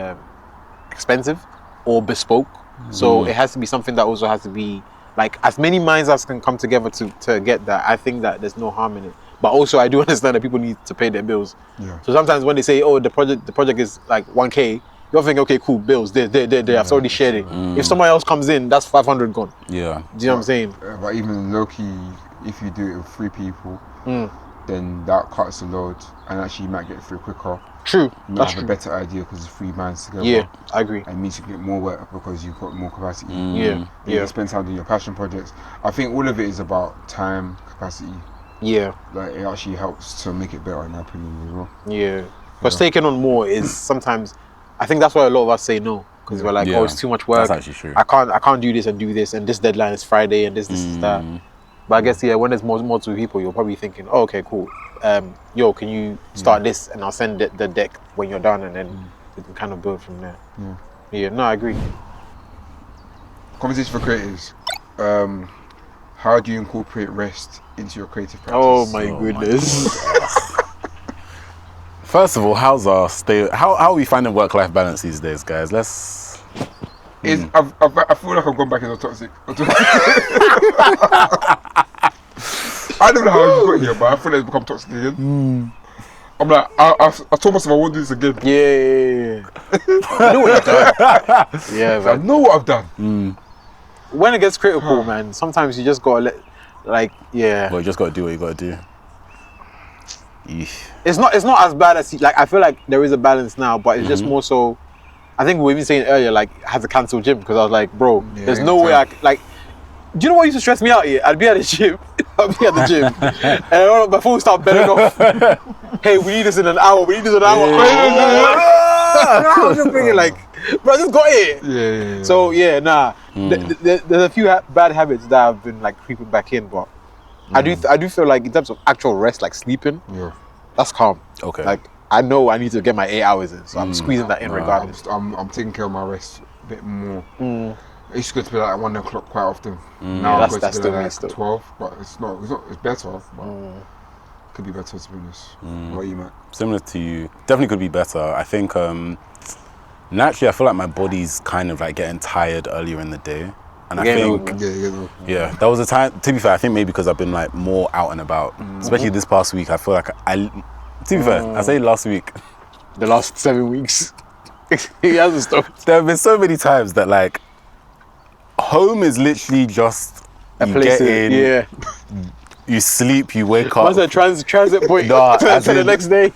[SPEAKER 1] expensive or bespoke. So it has to be something that also has to be like as many minds as can come together to get that, I think that there's no harm in it. But also I do understand that people need to pay their bills.
[SPEAKER 3] Yeah.
[SPEAKER 1] So sometimes when they say, oh, the project is like 1K, you're thinking, okay, cool, bills, there, I've already shared it. If someone else comes in, that's 500 gone.
[SPEAKER 2] Yeah.
[SPEAKER 1] Do you know what I'm saying?
[SPEAKER 3] But even low-key, if you do it with 3 people, then that cuts the load, and actually you might get through quicker.
[SPEAKER 1] True,
[SPEAKER 3] You might
[SPEAKER 1] that's
[SPEAKER 3] have
[SPEAKER 1] true.
[SPEAKER 3] a better idea because it's 3 minds together.
[SPEAKER 1] Yeah, I agree.
[SPEAKER 3] And means you get more work because you've got more capacity.
[SPEAKER 1] Yeah,
[SPEAKER 3] You can spend time doing your passion projects. I think all of it is about time, capacity.
[SPEAKER 1] Yeah,
[SPEAKER 3] Like, it actually helps to make it better, in my opinion, as well.
[SPEAKER 1] yeah. Because taking on more is sometimes, I think that's why a lot of us say no. Because we're like,
[SPEAKER 2] Yeah.
[SPEAKER 1] oh, it's too much work.
[SPEAKER 2] That's actually true.
[SPEAKER 1] I can't do this, and this deadline is Friday, and this is that. But I guess when there's multiple people, you're probably thinking, oh, okay, cool. Yo, can you start this, and I'll send the deck when you're done, and then we can kind of build from there. Yeah, no, I agree.
[SPEAKER 3] Conversation for creatives. How do you incorporate rest into your creative practice?
[SPEAKER 1] Oh my goodness.
[SPEAKER 2] First of all, how are we finding work-life balance these days, guys? Let's.
[SPEAKER 3] I feel like I've gone back into toxic. I don't know how I got here, but I feel like it's become toxic again. I'm like, I told myself I won't do this again.
[SPEAKER 1] Yeah. I know what you've done. Yeah,
[SPEAKER 3] I
[SPEAKER 1] man.
[SPEAKER 3] know what I've done.
[SPEAKER 1] When it gets critical, man, sometimes you just gotta
[SPEAKER 2] Well, you just gotta do what you gotta do. Yeesh.
[SPEAKER 1] It's not as bad as I feel like there is a balance now, but it's just more so. I think we were even saying earlier, like, I had to cancel gym because I was like, bro, there's no way do you know what used to stress me out here? I'd be at the gym, and my phone started belling off. Hey, we need this in an hour. I was just thinking, like, bro, I just got it.
[SPEAKER 3] Yeah.
[SPEAKER 1] So yeah, there's a few bad habits that have been like creeping back in, but I do feel like in terms of actual rest, like sleeping, that's calm.
[SPEAKER 2] Okay.
[SPEAKER 1] Like, I know I need to get my 8 hours in, so I'm squeezing that in regardless.
[SPEAKER 3] I'm taking care of my rest a bit more. It used to go to be like 1 o'clock quite often.
[SPEAKER 1] Yeah,
[SPEAKER 3] Now
[SPEAKER 1] that's
[SPEAKER 3] I go to
[SPEAKER 1] still
[SPEAKER 3] be
[SPEAKER 1] me
[SPEAKER 3] like
[SPEAKER 1] still.
[SPEAKER 3] 12, but it's better, but could be better, to be honest. What you, Matt?
[SPEAKER 2] Similar to you, definitely could be better. I think naturally, I feel like my body's kind of like getting tired earlier in the day, and I think that was a time. To be fair, I think maybe because I've been like more out and about, especially this past week. I feel like to be fair, I say last week.
[SPEAKER 1] The last 7 weeks, he hasn't stopped.
[SPEAKER 2] There have been so many times that like home is literally just
[SPEAKER 1] A
[SPEAKER 2] you
[SPEAKER 1] place
[SPEAKER 2] get in, you sleep, you wake up.
[SPEAKER 1] What's a transit point
[SPEAKER 2] Nah,
[SPEAKER 1] to
[SPEAKER 2] as
[SPEAKER 1] the
[SPEAKER 2] in-
[SPEAKER 1] next day?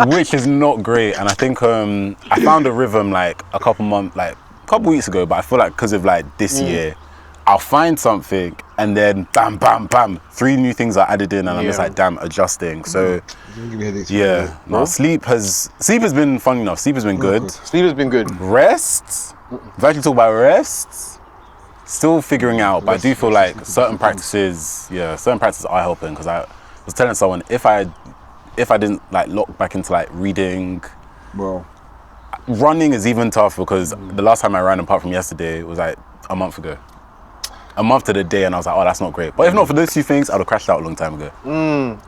[SPEAKER 2] which is not great. And I think I found a rhythm like a couple weeks ago, but I feel like because of like this year, I'll find something and then bam, bam, bam, 3 new things are added in, and I'm just like, damn, adjusting. So
[SPEAKER 3] Give me headaches.
[SPEAKER 2] sleep has been fun enough. Sleep has been good.
[SPEAKER 1] Sleep has been good.
[SPEAKER 2] Rest, if I actually talk about rest, still figuring out, but I do feel like certain practices are helping, because I was telling someone if I didn't like lock back into like reading,
[SPEAKER 3] Well,
[SPEAKER 2] running is even tough, because the last time I ran, apart from yesterday, was like a month ago. A month to the day, and I was like, oh, that's not great. But if not for those 2 things, I'd have crashed out a long time ago.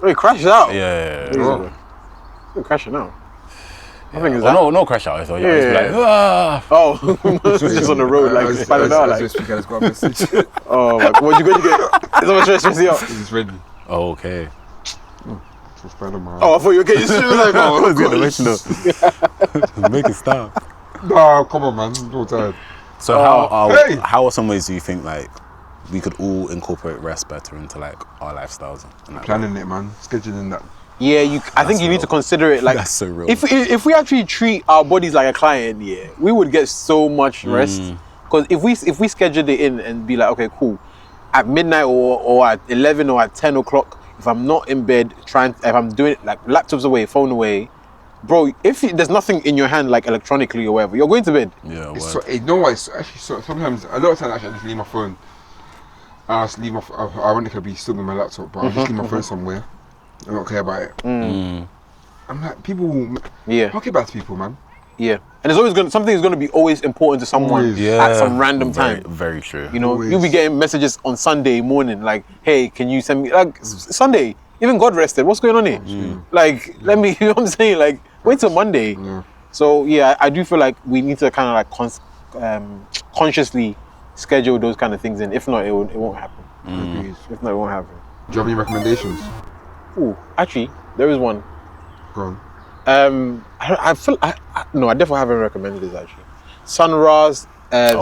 [SPEAKER 1] Wait, crash out?
[SPEAKER 2] Yeah.
[SPEAKER 1] You're crashing out. I think it's
[SPEAKER 2] No crash out. So yeah. Just be like, ah.
[SPEAKER 1] Oh, just on the road, like, spinning out, like.
[SPEAKER 3] This week I just got a message.
[SPEAKER 1] Oh my God, what'd you get? Is that stress you out?
[SPEAKER 3] It's ready.
[SPEAKER 2] Oh, okay.
[SPEAKER 3] For Spider-Man.
[SPEAKER 1] Oh, I thought you were getting straight. Like,
[SPEAKER 2] I was
[SPEAKER 1] oh,
[SPEAKER 2] gonna mention Make it stop.
[SPEAKER 3] Nah, come on, man. I'm so tired.
[SPEAKER 2] So how are some ways do you think like we could all incorporate rest better into like our lifestyles? And like,
[SPEAKER 3] Planning it, man. Scheduling that.
[SPEAKER 1] Yeah, I think you need to consider it like,
[SPEAKER 2] That's so real.
[SPEAKER 1] If we actually treat our bodies like a client, we would get so much rest. Because if we scheduled it in and be like, okay, cool, at midnight or at 11 or at 10 o'clock, if I'm not in bed if I'm doing it like laptops away, phone away, bro, if there's nothing in your hand like electronically or whatever, you're going to bed.
[SPEAKER 2] Yeah,
[SPEAKER 3] It's so, you know what? It's actually so. Sometimes, a lot of times, actually, I just leave my phone. I just leave my. Ironically, I'll be still with my laptop, but I just leave my phone somewhere. I don't care about it. I'm like, people. I'll get back to people, man.
[SPEAKER 1] Yeah, and it's always something is gonna be always important to someone at some random time.
[SPEAKER 2] Very true.
[SPEAKER 1] You know, you'll be getting messages on Sunday morning like, hey, can you send me Sunday? Even God rested. What's going on here? Like, let me. You know what I'm saying? Like, wait till Monday. So yeah, I do feel like we need to kind of like consciously schedule those kind of things in. If not, it won't happen. If not, it won't happen.
[SPEAKER 3] Do you have any recommendations?
[SPEAKER 1] Ooh, actually, there is one.
[SPEAKER 3] Go on.
[SPEAKER 1] I feel no, I definitely haven't recommended this actually. Sun Ra's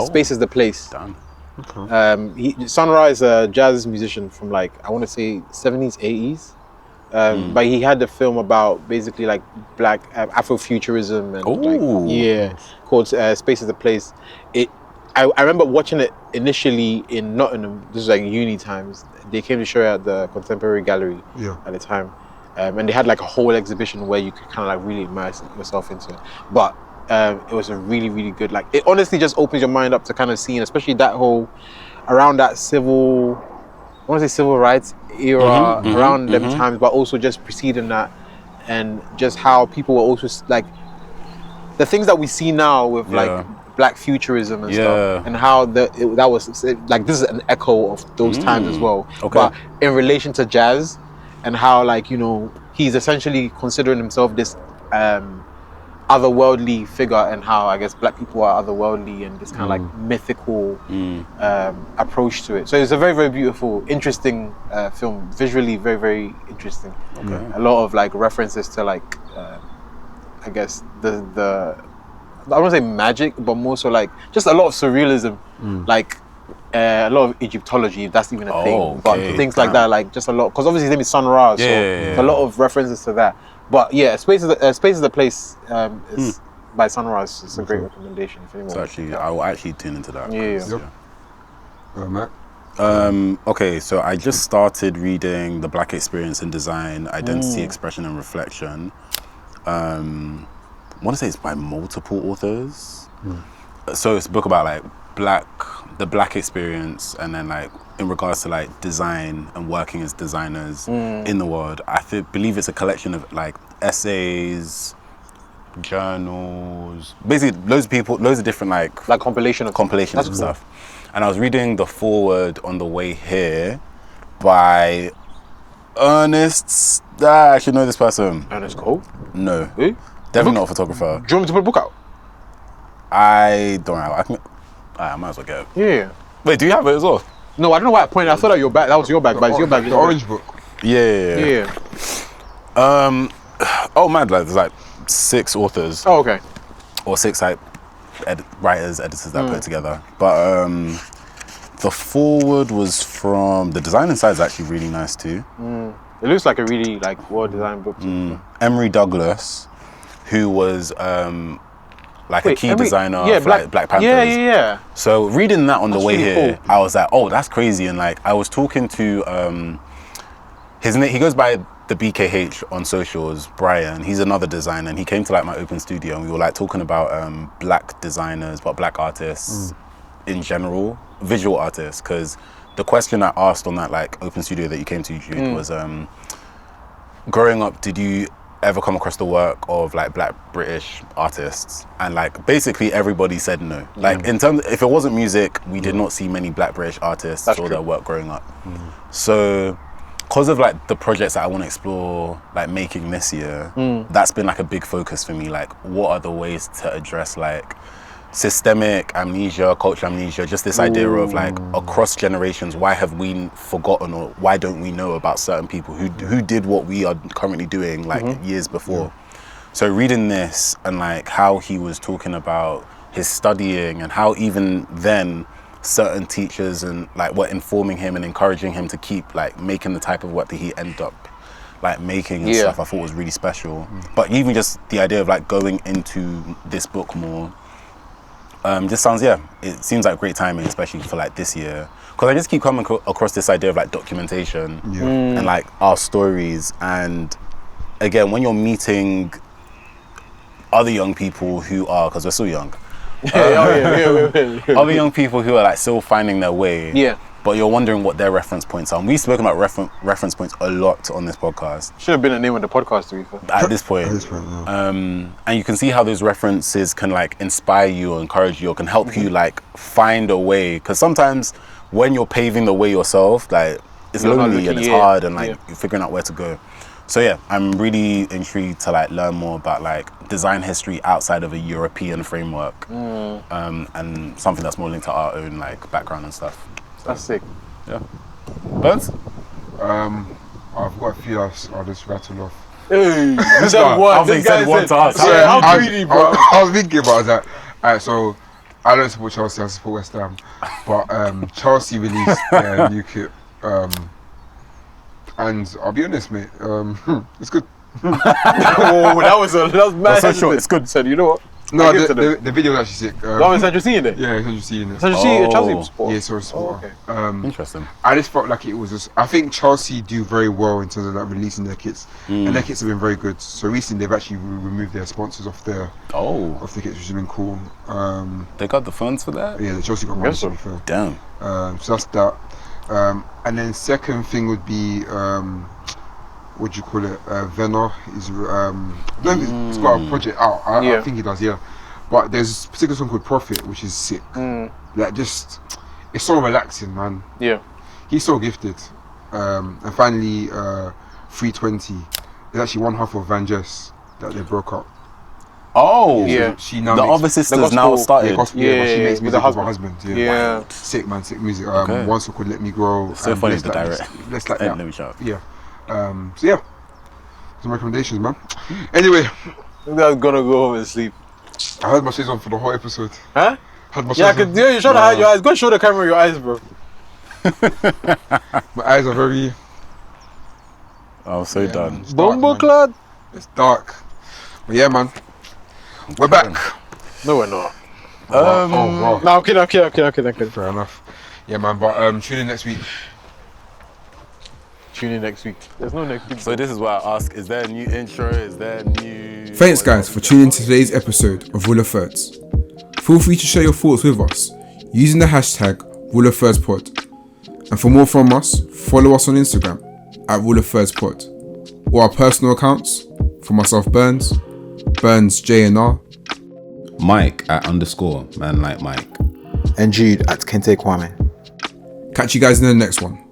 [SPEAKER 1] Space is the Place.
[SPEAKER 2] Damn.
[SPEAKER 3] Okay.
[SPEAKER 1] Sun Ra is a jazz musician from like I want to say 70s, 80s. But he had the film about basically like black Afrofuturism and called Space is the Place. I remember watching it initially in Nottingham. This was like uni times. They came to show it at the Contemporary Gallery at the time. And they had like a whole exhibition where you could kind of like really immerse yourself into it. But it was a really, really good, like, it honestly just opens your mind up to kind of seeing, especially that whole, around that civil rights era, around them times, but also just preceding that, and just how people were also, like, the things that we see now with, like, black futurism and stuff, and how that was, like, this is an echo of those times as well.
[SPEAKER 2] Okay.
[SPEAKER 1] But in relation to jazz, and how, like, you know, he's essentially considering himself this otherworldly figure, and how I guess black people are otherworldly, and this kind of like mythical approach to it. So it's a very, very beautiful, interesting film, visually very, very interesting.
[SPEAKER 2] Okay.
[SPEAKER 1] A lot of like references to like I guess the I don't want to say magic, but more so like just a lot of surrealism, like a lot of Egyptology, if that's even a thing, but things like that, like just a lot, because obviously his name is Sun Ra, so a lot of references to that. But yeah, Space is the Place is by Sun Ra. It's a great recommendation if anyone.
[SPEAKER 2] So actually, I will actually tune into that.
[SPEAKER 3] Matt?
[SPEAKER 2] Okay, so I just started reading The Black Experience in Design, Identity, Expression and Reflection. I want to say it's by multiple authors. So it's a book about like the black experience, and then like in regards to like design and working as designers in the world. I believe it's a collection of like essays, journals, basically loads of different like compilations of stuff. And I was reading the foreword on the way here by Ernest. I should know this person.
[SPEAKER 1] Ernest Cole?
[SPEAKER 2] No.
[SPEAKER 1] Who?
[SPEAKER 2] Definitely not a photographer.
[SPEAKER 1] Do you want me to put a book out?
[SPEAKER 2] I don't know. I might as well get it.
[SPEAKER 1] Yeah.
[SPEAKER 2] Wait, do you have it as well?
[SPEAKER 1] No, I don't know why I pointed. I thought that that was your bag, but it's your bag.
[SPEAKER 3] The orange book.
[SPEAKER 2] Yeah. Oh man, like, there's like 6 authors.
[SPEAKER 1] Oh, okay.
[SPEAKER 2] Or 6 like writers, editors that put it together. But the foreword was from the design inside is actually really nice too.
[SPEAKER 1] It looks like a really like well designed book.
[SPEAKER 2] Emery Douglas, who was like a key designer for Black Panthers.
[SPEAKER 1] Yeah.
[SPEAKER 2] So reading that on the way
[SPEAKER 1] really
[SPEAKER 2] here,
[SPEAKER 1] cool.
[SPEAKER 2] I was like, oh, that's crazy. And like I was talking to his name, he goes by the BKH on socials, Brian. He's another designer, and he came to like my open studio, and we were like talking about black designers, but black artists in general, visual artists, because the question I asked on that like open studio that you came to, Jude, was growing up, did you ever come across the work of like black British artists? And like basically everybody said no. Like in terms, if it wasn't music, we did not see many black British artists or their work growing up. So because of like the projects that I want to explore, like making this year, that's been like a big focus for me. Like what are the ways to address like systemic amnesia, cultural amnesia, just this idea of like across generations, why have we forgotten, or why don't we know about certain people who did what we are currently doing like years before. So reading this and like how he was talking about his studying, and how even then certain teachers and like were informing him and encouraging him to keep like making the type of work that he ended up like making and stuff, I thought was really special. But even just the idea of like going into this book more, just sounds, it seems like great timing, especially for like this year, because I just keep coming across this idea of like documentation and like our stories. And again, when you're meeting other young people who are, because we're still young, other young people who are like still finding their way, but you're wondering what their reference points are. And we've spoken about reference points a lot on this podcast.
[SPEAKER 1] Should have been the name of the podcast, to be fair.
[SPEAKER 2] At this point. And you can see how those references can like inspire you or encourage you, or can help you like find a way. Because sometimes when you're paving the way yourself, like it's lonely and it's hard, and like you're figuring out where to go. So yeah, I'm really intrigued to like learn more about like design history outside of a European framework, and something that's more linked to our own like background and stuff. So,
[SPEAKER 1] That's sick.
[SPEAKER 2] Yeah. Berns?
[SPEAKER 3] I've got a few I'll just rattle off.
[SPEAKER 1] Hey, you
[SPEAKER 2] said one. This guy said one to us.
[SPEAKER 1] Yeah,
[SPEAKER 2] How
[SPEAKER 1] how greedy, bro.
[SPEAKER 3] I was thinking about that. Alright, so I don't support Chelsea, I support West Ham. But Chelsea released their new kit. And I'll be honest, mate, it's good.
[SPEAKER 1] Oh, that was mad.
[SPEAKER 2] So short, it's good.
[SPEAKER 1] Said, you know what?
[SPEAKER 3] No, the video was actually sick.
[SPEAKER 1] Oh, is that you're seeing it?
[SPEAKER 3] Yeah, it's actually seeing it.
[SPEAKER 1] So you see a Chelsea support?
[SPEAKER 3] Yeah, so support.
[SPEAKER 1] Okay.
[SPEAKER 2] Interesting.
[SPEAKER 3] I just felt like it was just, I think Chelsea do very well in terms of like releasing their kits. And their kits have been very good. So recently they've actually removed their sponsors off the kits, which has been cool.
[SPEAKER 2] They got the funds for that?
[SPEAKER 3] Yeah, the Chelsea got money, to be fair.
[SPEAKER 2] Damn.
[SPEAKER 3] So that's that. And then second thing would be what do you call it? Venor is it's got a project out. I think he does, yeah. But there's a particular song called Profit, which is sick. Like just, it's so relaxing, man.
[SPEAKER 1] Yeah.
[SPEAKER 3] He's so gifted. And finally, 320 is actually one half of Van Jess that they broke up.
[SPEAKER 2] Oh,
[SPEAKER 3] yeah. So she now
[SPEAKER 2] the
[SPEAKER 3] makes,
[SPEAKER 2] other sisters now started.
[SPEAKER 3] But she makes music with her husband.
[SPEAKER 1] Yeah.
[SPEAKER 3] Sick, man, sick music. One song called Let Me Grow.
[SPEAKER 2] So funny the direct.
[SPEAKER 3] Let's like
[SPEAKER 2] Hey,
[SPEAKER 3] that.
[SPEAKER 2] let me shout.
[SPEAKER 3] Yeah. So yeah, some recommendations, man. Anyway,
[SPEAKER 1] I think I'm gonna go home and sleep.
[SPEAKER 3] I had my shades on for the whole episode.
[SPEAKER 1] Huh?
[SPEAKER 3] Had my
[SPEAKER 1] Yeah,
[SPEAKER 3] shades on.
[SPEAKER 1] you're trying to hide your eyes. Go and show the camera your eyes, bro.
[SPEAKER 3] My eyes are very.
[SPEAKER 2] Oh, so done.
[SPEAKER 3] Man, it's dark,
[SPEAKER 1] Bumble
[SPEAKER 3] man.
[SPEAKER 1] clad?
[SPEAKER 3] It's dark. But yeah, man. We're back.
[SPEAKER 1] No, we're not.
[SPEAKER 3] Wow.
[SPEAKER 1] No, I'm kidding.
[SPEAKER 3] Fair enough. Yeah, man. But tune in next week.
[SPEAKER 1] Tune in next week. There's no next week.
[SPEAKER 2] So this is why I ask, is there a new intro? Is there new...
[SPEAKER 4] Thanks guys for tuning in to today's episode of Rule of Thirds. Feel free to share your thoughts with us using the hashtag RuleOfThirdspod. And for more from us, follow us on Instagram at RuleOfThirdspod, or our personal accounts for myself Berns JNR,
[SPEAKER 5] Mike at _ man like Mike,
[SPEAKER 6] and Jude at Kente Kwame.
[SPEAKER 4] Catch you guys in the next one.